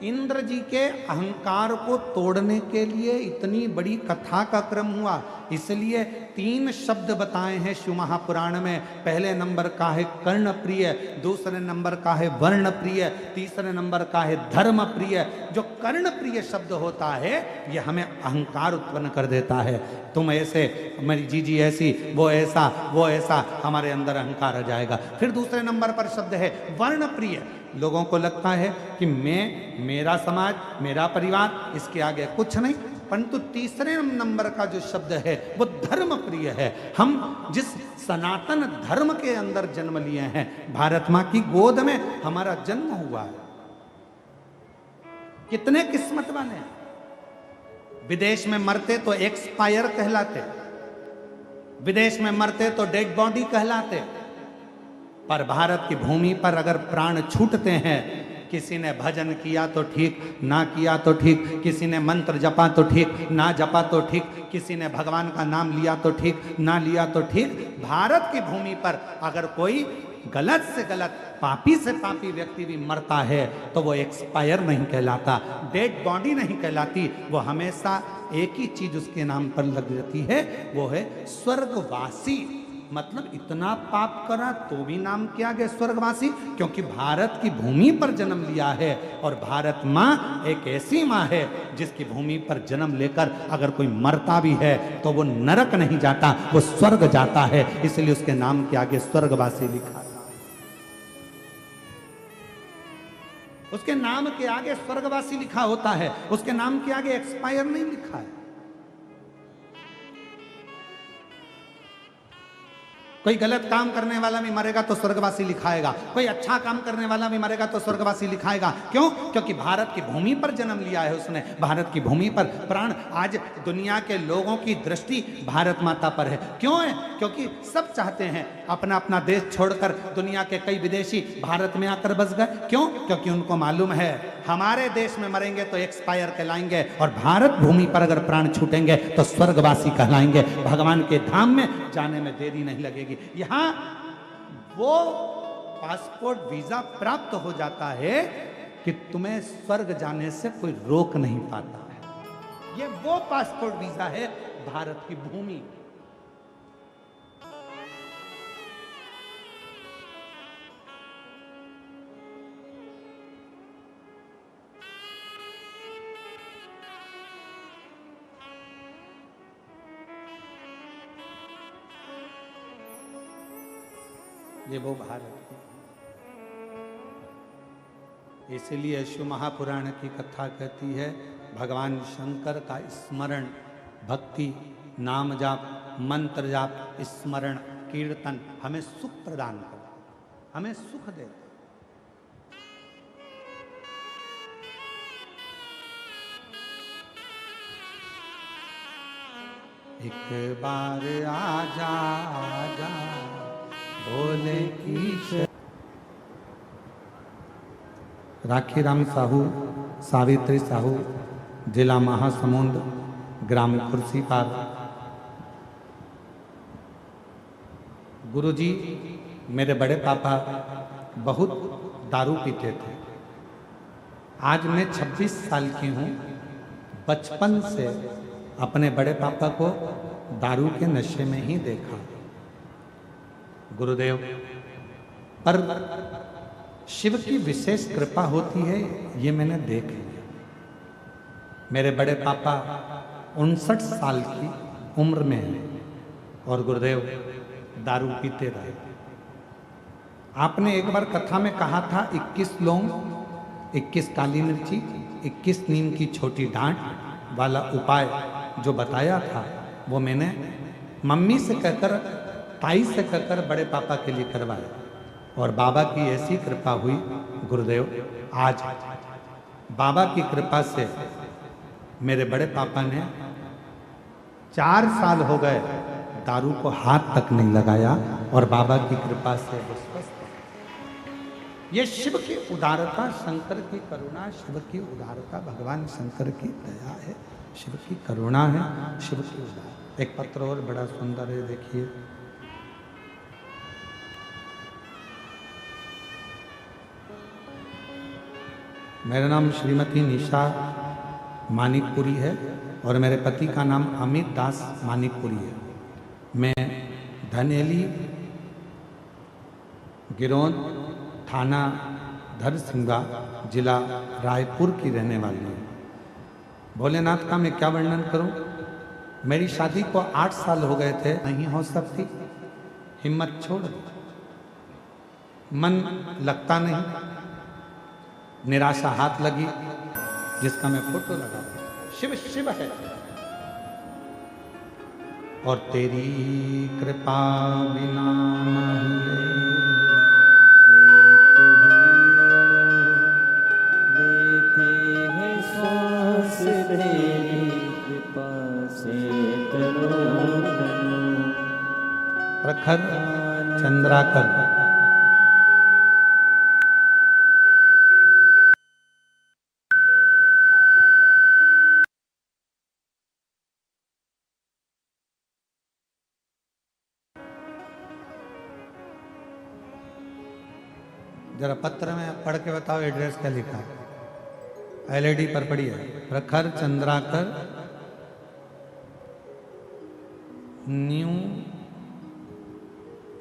इंद्र जी के अहंकार को तोड़ने के लिए इतनी बड़ी कथा का क्रम हुआ। इसलिए 3 शब्द बताए हैं शिव महापुराण में। पहले नंबर का है कर्ण प्रिय, दूसरे नंबर का है वर्ण प्रिय, तीसरे नंबर का है धर्म प्रिय। जो कर्ण प्रिय शब्द होता है ये हमें अहंकार उत्पन्न कर देता है। तुम ऐसे, मेरी जीजी ऐसी, वो ऐसा, हमारे अंदर अहंकार आ जाएगा। फिर दूसरे नंबर पर शब्द है वर्ण प्रिय। लोगों को लगता है कि मेरा समाज, मेरा परिवार, इसके आगे कुछ नहीं। परंतु तीसरे नंबर का जो शब्द है वो धर्म प्रिय है। हम जिस सनातन धर्म के अंदर जन्म लिए हैं, भारत माँ की गोद में हमारा जन्म हुआ है, कितने किस्मत वाले हैं। विदेश में मरते तो एक्सपायर कहलाते, विदेश में मरते तो डेड बॉडी कहलाते, पर भारत की भूमि पर अगर प्राण छूटते हैं, किसी ने भजन किया तो ठीक, ना किया तो ठीक, किसी ने मंत्र जपा तो ठीक, ना जपा तो ठीक, किसी ने भगवान का नाम लिया तो ठीक, ना लिया तो ठीक, भारत की भूमि पर अगर कोई गलत से गलत, पापी से पापी व्यक्ति भी मरता है तो वो एक्सपायर नहीं कहलाता, डेड बॉडी नहीं कहलाती। वो हमेशा एक ही चीज उसके नाम पर लग जाती है, वो है स्वर्गवासी। मतलब इतना पाप करा तो भी नाम किया गया स्वर्गवासी, क्योंकि भारत की भूमि पर जन्म लिया है। और भारत माँ एक ऐसी माँ है जिसकी भूमि पर जन्म लेकर अगर कोई मरता भी है तो वो नरक नहीं जाता, वो स्वर्ग जाता है। इसलिए उसके नाम के आगे स्वर्गवासी लिखा था। उसके नाम के आगे स्वर्गवासी लिखा होता है, उसके नाम के आगे एक्सपायर नहीं लिखा है। कोई गलत काम करने वाला भी मरेगा तो स्वर्गवासी लिखाएगा, कोई अच्छा काम करने वाला भी मरेगा तो स्वर्गवासी लिखाएगा। क्यों? क्योंकि भारत की भूमि पर जन्म लिया है उसने, भारत की भूमि पर प्राण। आज दुनिया के लोगों की दृष्टि भारत माता पर है। क्यों है? क्योंकि सब चाहते हैं अपना अपना देश छोड़कर, दुनिया के कई विदेशी भारत में आकर बस गए। क्यों? क्योंकि उनको मालूम है हमारे देश में मरेंगे तो एक्सपायर कहलाएंगे, और भारत भूमि पर अगर प्राण छूटेंगे तो स्वर्गवासी कहलाएंगे। भगवान के धाम में जाने में देरी नहीं लगेगी। यहां वो पासपोर्ट वीजा प्राप्त हो जाता है कि तुम्हें स्वर्ग जाने से कोई रोक नहीं पाता है। ये वो पासपोर्ट वीजा है भारत की भूमि। ये वो भारत की। इसलिए शिव महापुराण की कथा कहती है भगवान शंकर का स्मरण, भक्ति, नाम जाप, मंत्र जाप, स्मरण, कीर्तन हमें सुख प्रदान करता, हमें सुख देता। एक बार आजा आजा भोले की। राखीराम साहू, सावित्री साहू, जिला महासमुंद, ग्राम खुर्सीपार। गुरुजी मेरे बड़े पापा बहुत दारू पीते थे। आज मैं 26 साल की हूँ। बचपन से अपने बड़े पापा को दारू के नशे में ही देखा। गुरुदेव पर शिव की विशेष कृपा होती है, ये मैंने देख लिया। मेरे बड़े पापा 59 साल की उम्र में हैं और गुरुदेव दारू पीते रहे। आपने एक बार कथा में कहा था 21 लौंग, 21 काली मिर्ची, 21 नीम की छोटी डांट वाला उपाय जो बताया था, वो मैंने मम्मी से कहकर, ताई से कहकर बड़े पापा के लिए करवाया। और बाबा की ऐसी कृपा हुई गुरुदेव, आज बाबा की कृपा से मेरे बड़े पापा ने 4 साल हो गए दारू को हाथ तक नहीं लगाया, और बाबा की कृपा से वो स्वस्थ। ये शिव की उदारता, शंकर की करुणा, शिव की उदारता, भगवान शंकर की दया है, शिव की करुणा है, शिव की उदारता। एक पत्र और बड़ा सुंदर है, देखिए। मेरा नाम श्रीमती निशा मानिकपुरी है और मेरे पति का नाम अमित दास मानिकपुरी है। मैं धनेली गिरोन थाना धरसिंगा जिला रायपुर की रहने वाली हूँ। भोलेनाथ का मैं क्या वर्णन करूं। मेरी शादी को 8 साल हो गए थे, नहीं हो सकती, हिम्मत छोड़ दी, मन लगता नहीं, निराशा हाथ लगी, जिसका मैं फोटो लगा, शिव शिव है। और तेरी कृपा बिना लेते हैं श्वास तेरी कृपा से तनो तनो। प्रखर चंद्राकर जरा पत्र में पढ़ के बताओ एड्रेस क्या लिखा है। एलईडी पर पड़ी है। प्रखर चंद्राकर न्यू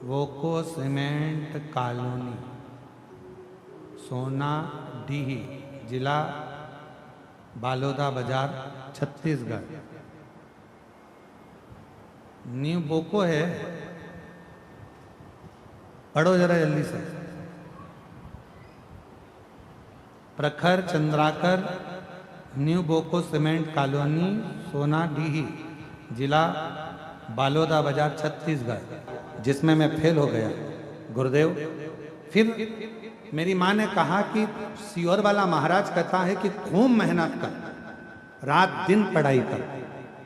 वोको सीमेंट कॉलोनी सोना डीही जिला बालोदा बाजार छत्तीसगढ़। न्यू बोको है, पढ़ो जरा जल्दी से। प्रखर Chandrakar new Boko cement colony सोना डीही जिला बालोदा बाजार छत्तीसगढ़, जिसमें मैं फेल हो गया गुरुदेव। फिर मेरी माँ ने कहा कि सियोर वाला महाराज कहता है कि खूब मेहनत कर, रात दिन पढ़ाई कर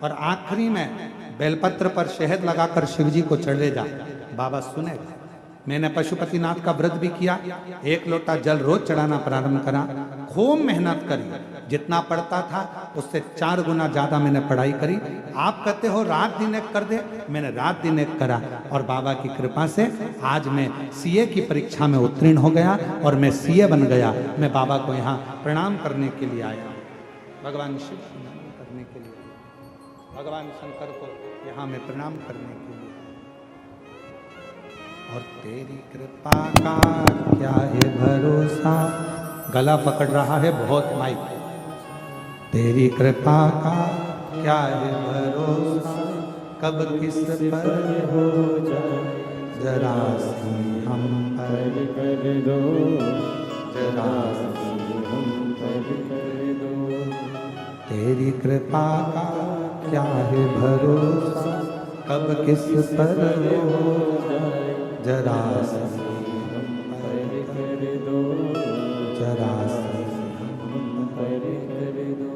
और आखिरी में बेलपत्र पर शहद लगाकर शिवजी को चढ़े जा, बाबा सुनेगा। मैंने पशुपतिनाथ का व्रत भी किया, 1 लोटा जल रोज चढ़ाना प्रारंभ करा, खूब मेहनत करी, जितना पढ़ता था उससे 4 गुना ज्यादा मैंने पढ़ाई करी। आप कहते हो रात दिन एक कर दे, मैंने रात दिन एक करा और बाबा की कृपा से आज मैं सीए की परीक्षा में उत्तीर्ण हो गया और मैं सीए बन गया। मैं बाबा को यहाँ प्रणाम करने के लिए आया, भगवान शिव को प्रणाम करने के लिए, भगवान शंकर को यहाँ मैं प्रणाम करने के लिए। और तेरी कृपा का क्या है भरोसा, गला पकड़ रहा है बहुत माइक। तेरी कृपा का क्या है भरोसा, कब किस पर हो जाए, जरा सी हम पर कर दो, जरा सी हम पर कर दो। तेरी कृपा का क्या है भरोसा, कब किस पर हो जाए, जरा सी हम पर कर दो, जरा सी हम पर कर दो।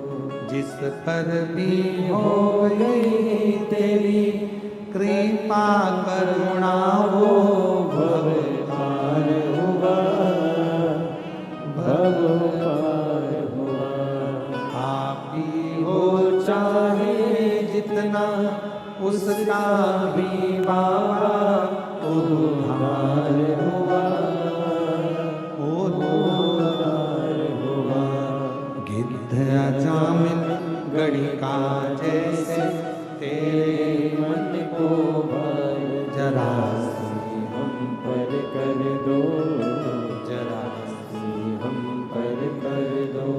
जिस पर भी हो गई तेरी कृपा करुणा, वो भव पार हुआ, भव पार हुआ। आप ही हो चाहे जितना उसका भी बाबा उद्धार हुआ, उद्धार हुआ। गिद्ध अजामिल गढ़ी का जैसे तेरे मन को भार, जरा सी हम पर कर दो, जरा सी हम पर कर दो।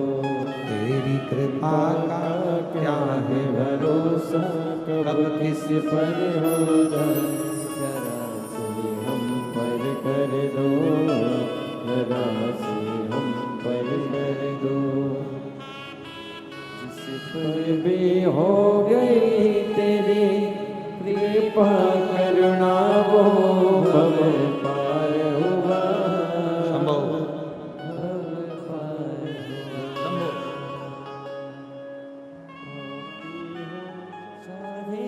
तेरी कृपा का क्या है भरोसा, कब किस पर हो जाए, जरा सी हम पर कर दो, जरा सी हम पर कर दो। जिस पर भी हो गई तेरी कृपा करुणा, वो भव पार हुआ, भव पार हुआ। चाहे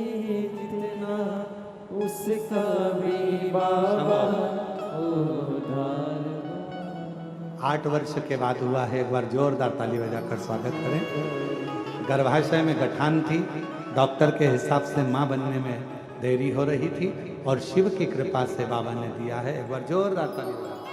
जितना उसका भी बाबा उद्धार। 8 वर्ष के बाद हुआ है, एक बार जोरदार ताली बजाकर स्वागत करें। गर्भाशय में गठान थी, डॉक्टर के हिसाब से मां बनने में देरी हो रही थी और शिव की कृपा से बाबा ने दिया है। एक बार जोरदार ताली बजाकर।